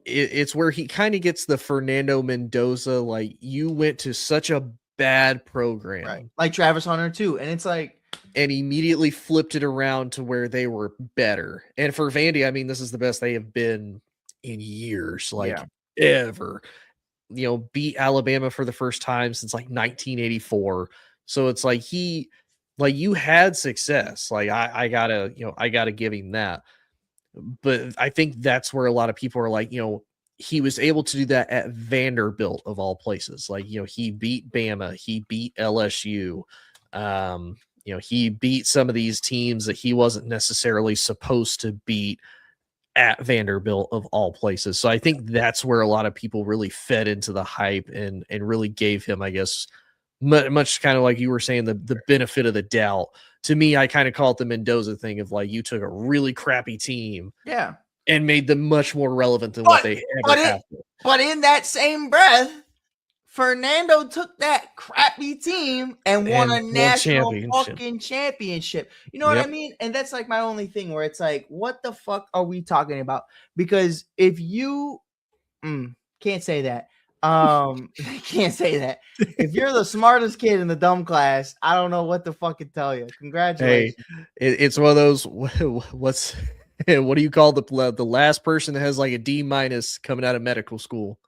It's where he kind of gets the Fernando Mendoza, like you went to such a bad program, right? Like Travis Hunter too, and it's like. And immediately flipped it around to where they were better. And for Vandy, I mean, this is the best they have been in years, like ever. You know, beat Alabama for the first time since like 1984. So it's like you had success. Like I gotta give him that. But I think that's where a lot of people are like, he was able to do that at Vanderbilt of all places. Like, he beat Bama, he beat LSU. He beat some of these teams that he wasn't necessarily supposed to beat at Vanderbilt of all places. So I think that's where a lot of people really fed into the hype and really gave him, I guess, much kind of like you were saying, the benefit of the doubt. To me, I kind of call it the Mendoza thing of like, you took a really crappy team and made them much more relevant than what they ever have. But in that same breath, Fernando took that crappy team and won a national fucking championship. You know what I mean? And that's like my only thing where it's like, what the fuck are we talking about? Because if you can't say that. Can't say that. If you're the smartest kid in the dumb class, I don't know what the fuck to tell you. Congratulations. Hey, it's one of those what do you call the last person that has like a D- coming out of medical school?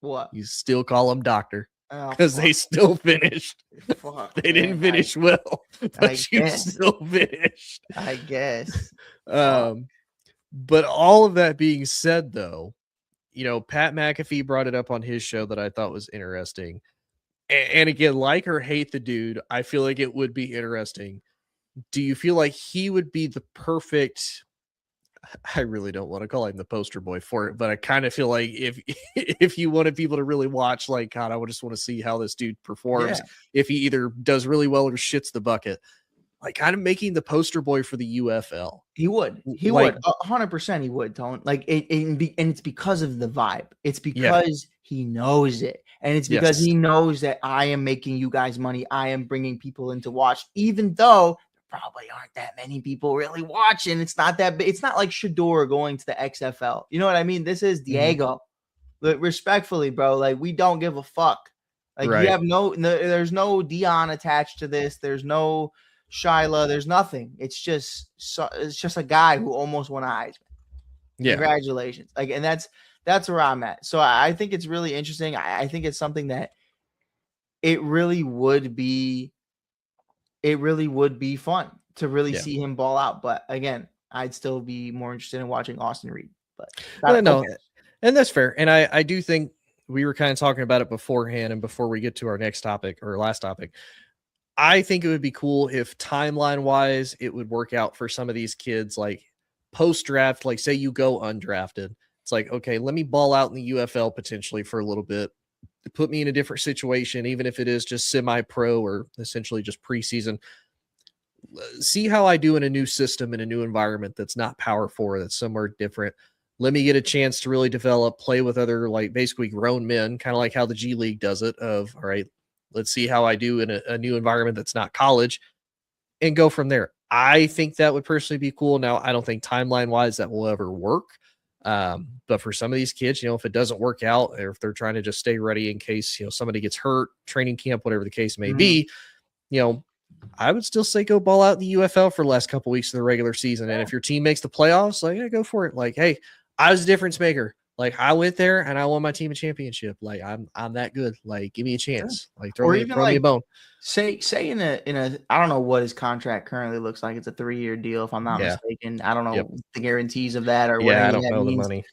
What? You still call them doctor because they still finished. They didn't finish well, but you still finished. I guess. But all of that being said, though, Pat McAfee brought it up on his show that I thought was interesting. And again, like or hate the dude, I feel like it would be interesting. Do you feel like he would be the perfect? I really don't want to call him the poster boy for it, but I kind of feel like if you wanted people to really watch, like, God, I would just want to see how this dude performs. If he either does really well or shits the bucket, like kind of making the poster boy for the UFL. He would 100%. He would, Tone. Like and it's because of the vibe. It's because he knows it, and it's because he knows that I am making you guys money. I am bringing people in to watch, even though probably aren't that many people really watching. It's not that big. It's not like Shador going to the XFL. You know what I mean? This is Diego. But respectfully, bro, like we don't give a fuck. Like you have there's no Dion attached to this. There's no Shyla. There's nothing. It's just a guy who almost won a Heisman. Congratulations. Like, and that's where I'm at. So I think it's really interesting. I think it's something that it really would be fun to really see him ball out. But again, I'd still be more interested in watching Austin Reed. But no, and that's fair. And I do think we were kind of talking about it beforehand, and before we get to our next topic or last topic, I think it would be cool if timeline wise it would work out for some of these kids, like post draft, like say you go undrafted. It's like, okay, let me ball out in the UFL potentially for a little bit to put me in a different situation, even if it is just semi pro or essentially just preseason. See how I do in a new system, in a new environment that's not Power 4, that's somewhere different. Let me get a chance to really develop, play with other, like basically grown men, kind of like how the G League does it. Of, all right, let's see how I do in a new environment that's not college, and go from there. I think that would personally be cool. Now, I don't think timeline wise that will ever work. But for some of these kids, if it doesn't work out, or if they're trying to just stay ready in case, somebody gets hurt, training camp, whatever the case may be, I would still say go ball out in the UFL for the last couple weeks of the regular season. And if your team makes the playoffs, like, yeah, go for it. Like, hey, I was a difference maker. Like, I went there and I won my team a championship. Like, I'm that good. Like, give me a chance. Like, throw me a bone. Say in a I don't know what his contract currently looks like. It's a 3-year deal, if I'm not mistaken. I don't know the guarantees of that or what. I don't know the money.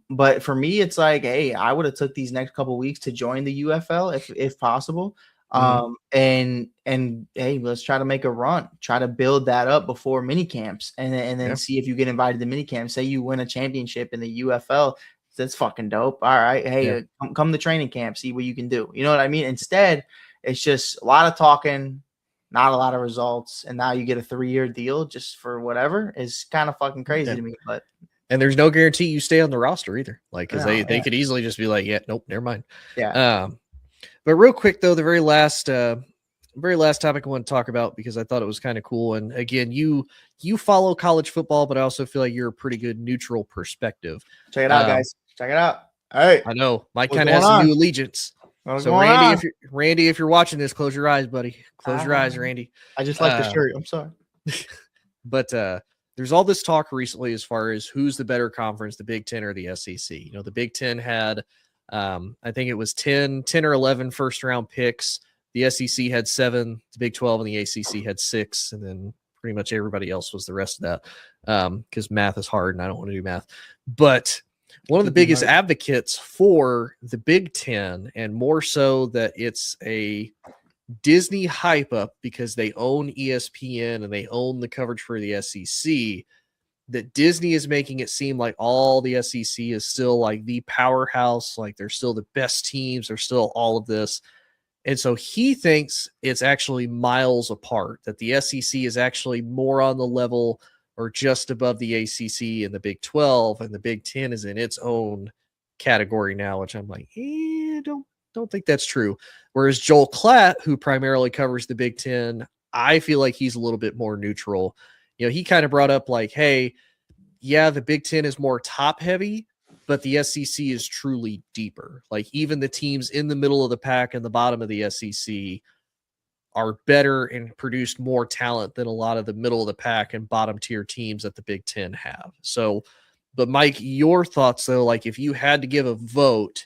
But for me, it's like, hey, I would have took these next couple weeks to join the UFL if possible. And hey, let's try to make a run, try to build that up before mini camps, and then see if you get invited to mini camps. Say you win a championship in the UFL, that's fucking dope. All right, hey, come to training camp, see what you can do. You know what I mean? Instead, it's just a lot of talking, not a lot of results, and now you get a 3-year deal just for whatever. Is kind of fucking crazy to me. And there's no guarantee you stay on the roster either, like, because they could easily just be like, nope, never mind. But real quick though, the very last topic I want to talk about, because I thought it was kind of cool. And again, you follow college football, but I also feel like you're a pretty good neutral perspective. Check it out, guys. Check it out. All right. I know Mike kind of has a new allegiance. So Randy, if you're watching this, close your eyes, buddy. Close your eyes, Randy. I just like the shirt. I'm sorry. But there's all this talk recently as far as who's the better conference, the Big Ten or the SEC. The Big Ten had I think it was 10 or 11 first round picks. The SEC had 7, the Big 12 and the ACC had 6, and then pretty much everybody else was the rest of that, because math is hard and I don't want to do math. But one of the biggest advocates for the Big Ten, and more so that it's a Disney hype up because they own ESPN and they own the coverage for the SEC, that Disney is making it seem like all the SEC is still like the powerhouse, like they're still the best teams, they're still all of this. And so he thinks it's actually miles apart, that the SEC is actually more on the level or just above the ACC and the Big 12, and the Big 10 is in its own category now, which I'm like, don't think that's true. Whereas Joel Klatt, who primarily covers the Big 10, I feel like he's a little bit more neutral. He kind of brought up like, hey, yeah, the Big Ten is more top heavy, but the SEC is truly deeper. Like, even the teams in the middle of the pack and the bottom of the SEC are better and produce more talent than a lot of the middle of the pack and bottom tier teams that the Big Ten have. So, but Mike, your thoughts though, like if you had to give a vote,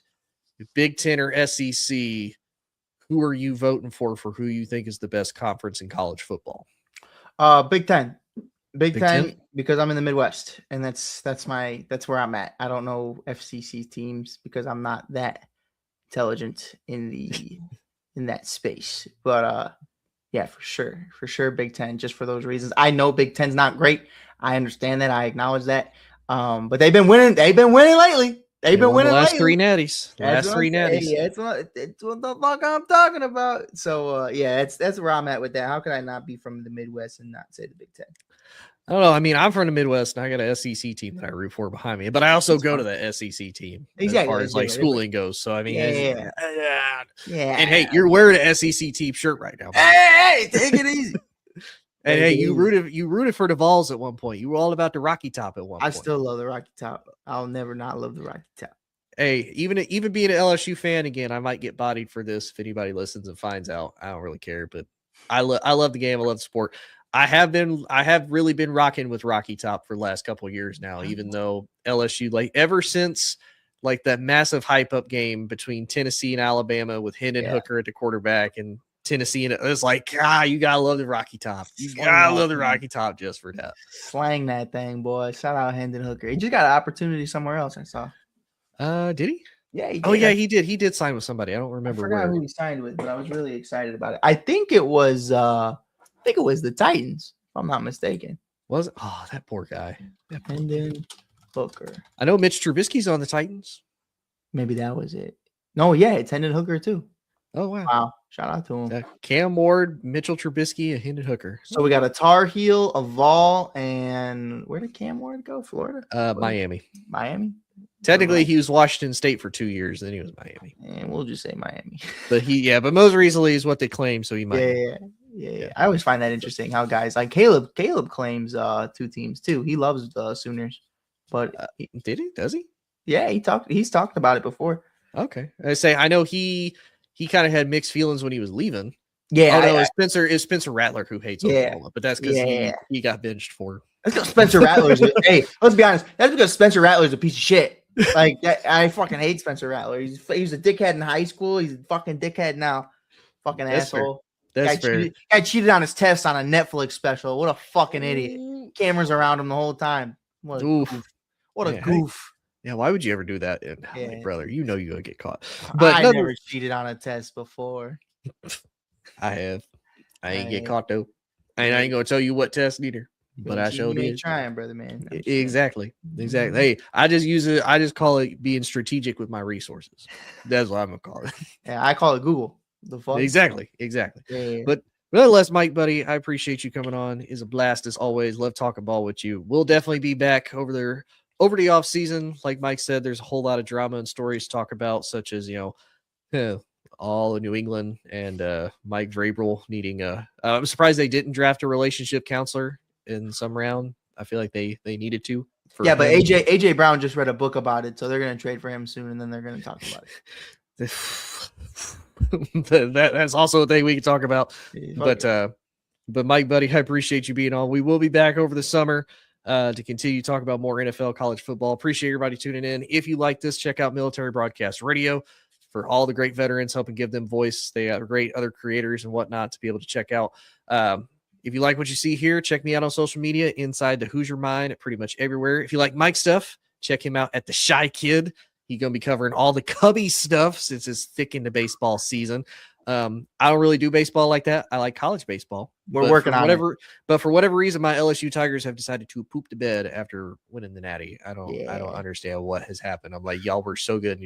Big Ten or SEC, who are you voting for who you think is the best conference in college football? Big Ten. Big Ten, because I'm in the Midwest, and that's where I'm at. I don't know FCC teams because I'm not that intelligent in that space. But yeah, for sure, Big Ten. Just for those reasons, I know Big Ten's not great. I understand that. I acknowledge that. But they've been winning. They've been winning lately. They've been winning the last lately. 3 natties. Yeah, it's what the fuck I'm talking about. So yeah, that's where I'm at with that. How could I not be from the Midwest and not say the Big Ten? I don't know. I mean, I'm from the Midwest and I got an SEC team that I root for behind me, but I also go to the SEC team as far as like schooling goes. So I mean, yeah. And hey, you're wearing an SEC team shirt right now. Hey, take it easy. And hey, you rooted for the Vols at one point. You were all about the Rocky Top at one point. I still love the Rocky Top. I'll never not love the Rocky Top. Hey, even being an LSU fan, again, I might get bodied for this if anybody listens and finds out. I don't really care, but I love the game. I love the sport. I have really been rocking with Rocky Top for the last couple of years now, even though LSU, like ever since like that massive hype up game between Tennessee and Alabama with Hendon Hooker at the quarterback and Tennessee, and it was like, you gotta love the Rocky Top. You gotta love the Rocky Top just for that. Slang that thing, boy. Shout out Hendon Hooker. He just got an opportunity somewhere else, I saw. Did he? Yeah, he Oh did. yeah, he did. He did sign with somebody. I don't I remember forgot where. who he signed with, but I was really excited about it. I think it was the Titans, if I'm not mistaken. Was it? Oh, that poor guy. And then Hooker. I know Mitch Trubisky's on the Titans. Maybe that was it. No, yeah, it's Hendon Hooker too. Oh wow. Wow. Shout out to him. Cam Ward, Mitchell Trubisky, and Hendon Hooker. So we got a Tar Heel, a Vol, and where did Cam Ward go? Florida? Miami. Miami? Technically, he was Washington State for 2 years. Then he was Miami. And we'll just say Miami. But most recently is what they claim. So he might. Yeah. I always find that interesting how guys like Caleb claims 2 teams too. He loves the Sooners. But did he? Does he? Yeah, he's talked about it before. Okay. I know he kind of had mixed feelings when he was leaving. Yeah. It's Spencer Rattler who hates Oklahoma, but that's because he got benched for. That's because Spencer Rattler's hey, let's be honest. That's because Spencer Rattler's a piece of shit. Like I fucking hate Spencer Rattler. He was a dickhead in high school. He's a fucking dickhead now. Fucking That's asshole. Fair. That's fair. Guy cheated on his test on a Netflix special. What a fucking idiot. Cameras around him the whole time. What a goof. What a goof. Yeah, why would you ever do that? Like, brother, you know you're gonna get caught. But I never cheated on a test before. I have. I ain't get caught though. And I ain't gonna tell you what test either. But I showed you. Trying, brother, man. Exactly. Hey, I just use it. I just call it being strategic with my resources. That's what I'm gonna call it. Yeah, I call it Google. The fuck. Exactly. Yeah. But nonetheless, Mike, buddy, I appreciate you coming on. It's a blast as always. Love talking ball with you. We'll definitely be back over the off season. Like Mike said, there's a whole lot of drama and stories to talk about, such as all of New England and Mike Vrabel needing I'm surprised they didn't draft a relationship counselor in some round. I feel like they needed to. Yeah, but AJ Brown just read a book about it, so they're gonna trade for him soon, and then they're gonna talk about it. That's also a thing we can talk about. But Mike, buddy, I appreciate you being on. We will be back over the summer to continue to talk about more NFL college football. Appreciate everybody tuning in. If you like this, check out Military Broadcast Radio for all the great veterans, helping give them voice. They have great other creators and whatnot to be able to check out. If you like what you see here, check me out on social media, Inside the Hoosier Mind, pretty much everywhere. If you like Mike's stuff, check him out at The Shy Kid. He's going to be covering all the Cubby stuff since it's thick into baseball season. I don't really do baseball like that. I like college baseball. We're working on it. But for whatever reason, my LSU Tigers have decided to poop the bed after winning the Natty. I don't understand what has happened. I'm like, y'all were so good.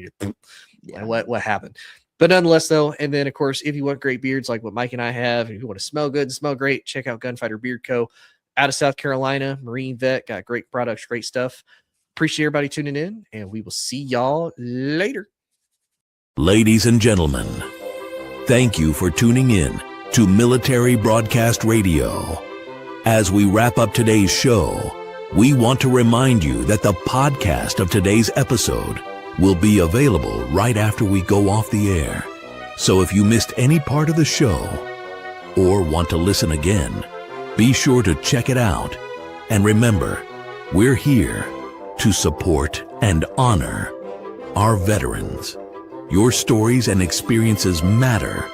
And what happened? But nonetheless, though, and then, of course, if you want great beards like what Mike and I have, if you want to smell good and smell great, check out Gunfighter Beard Co. out of South Carolina, Marine Vet, got great products, great stuff. Appreciate everybody tuning in, and we will see y'all later. Ladies and gentlemen, thank you for tuning in to Military Broadcast Radio. As we wrap up today's show, we want to remind you that the podcast of today's episode will be available right after we go off the air. So if you missed any part of the show or want to listen again, be sure to check it out. And remember, we're here to support and honor our veterans. Your stories and experiences matter,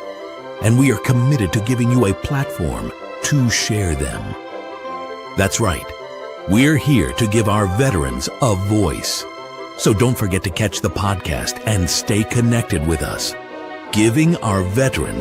and we are committed to giving you a platform to share them. That's right. We're here to give our veterans a voice. So don't forget to catch the podcast and stay connected with us, giving our veterans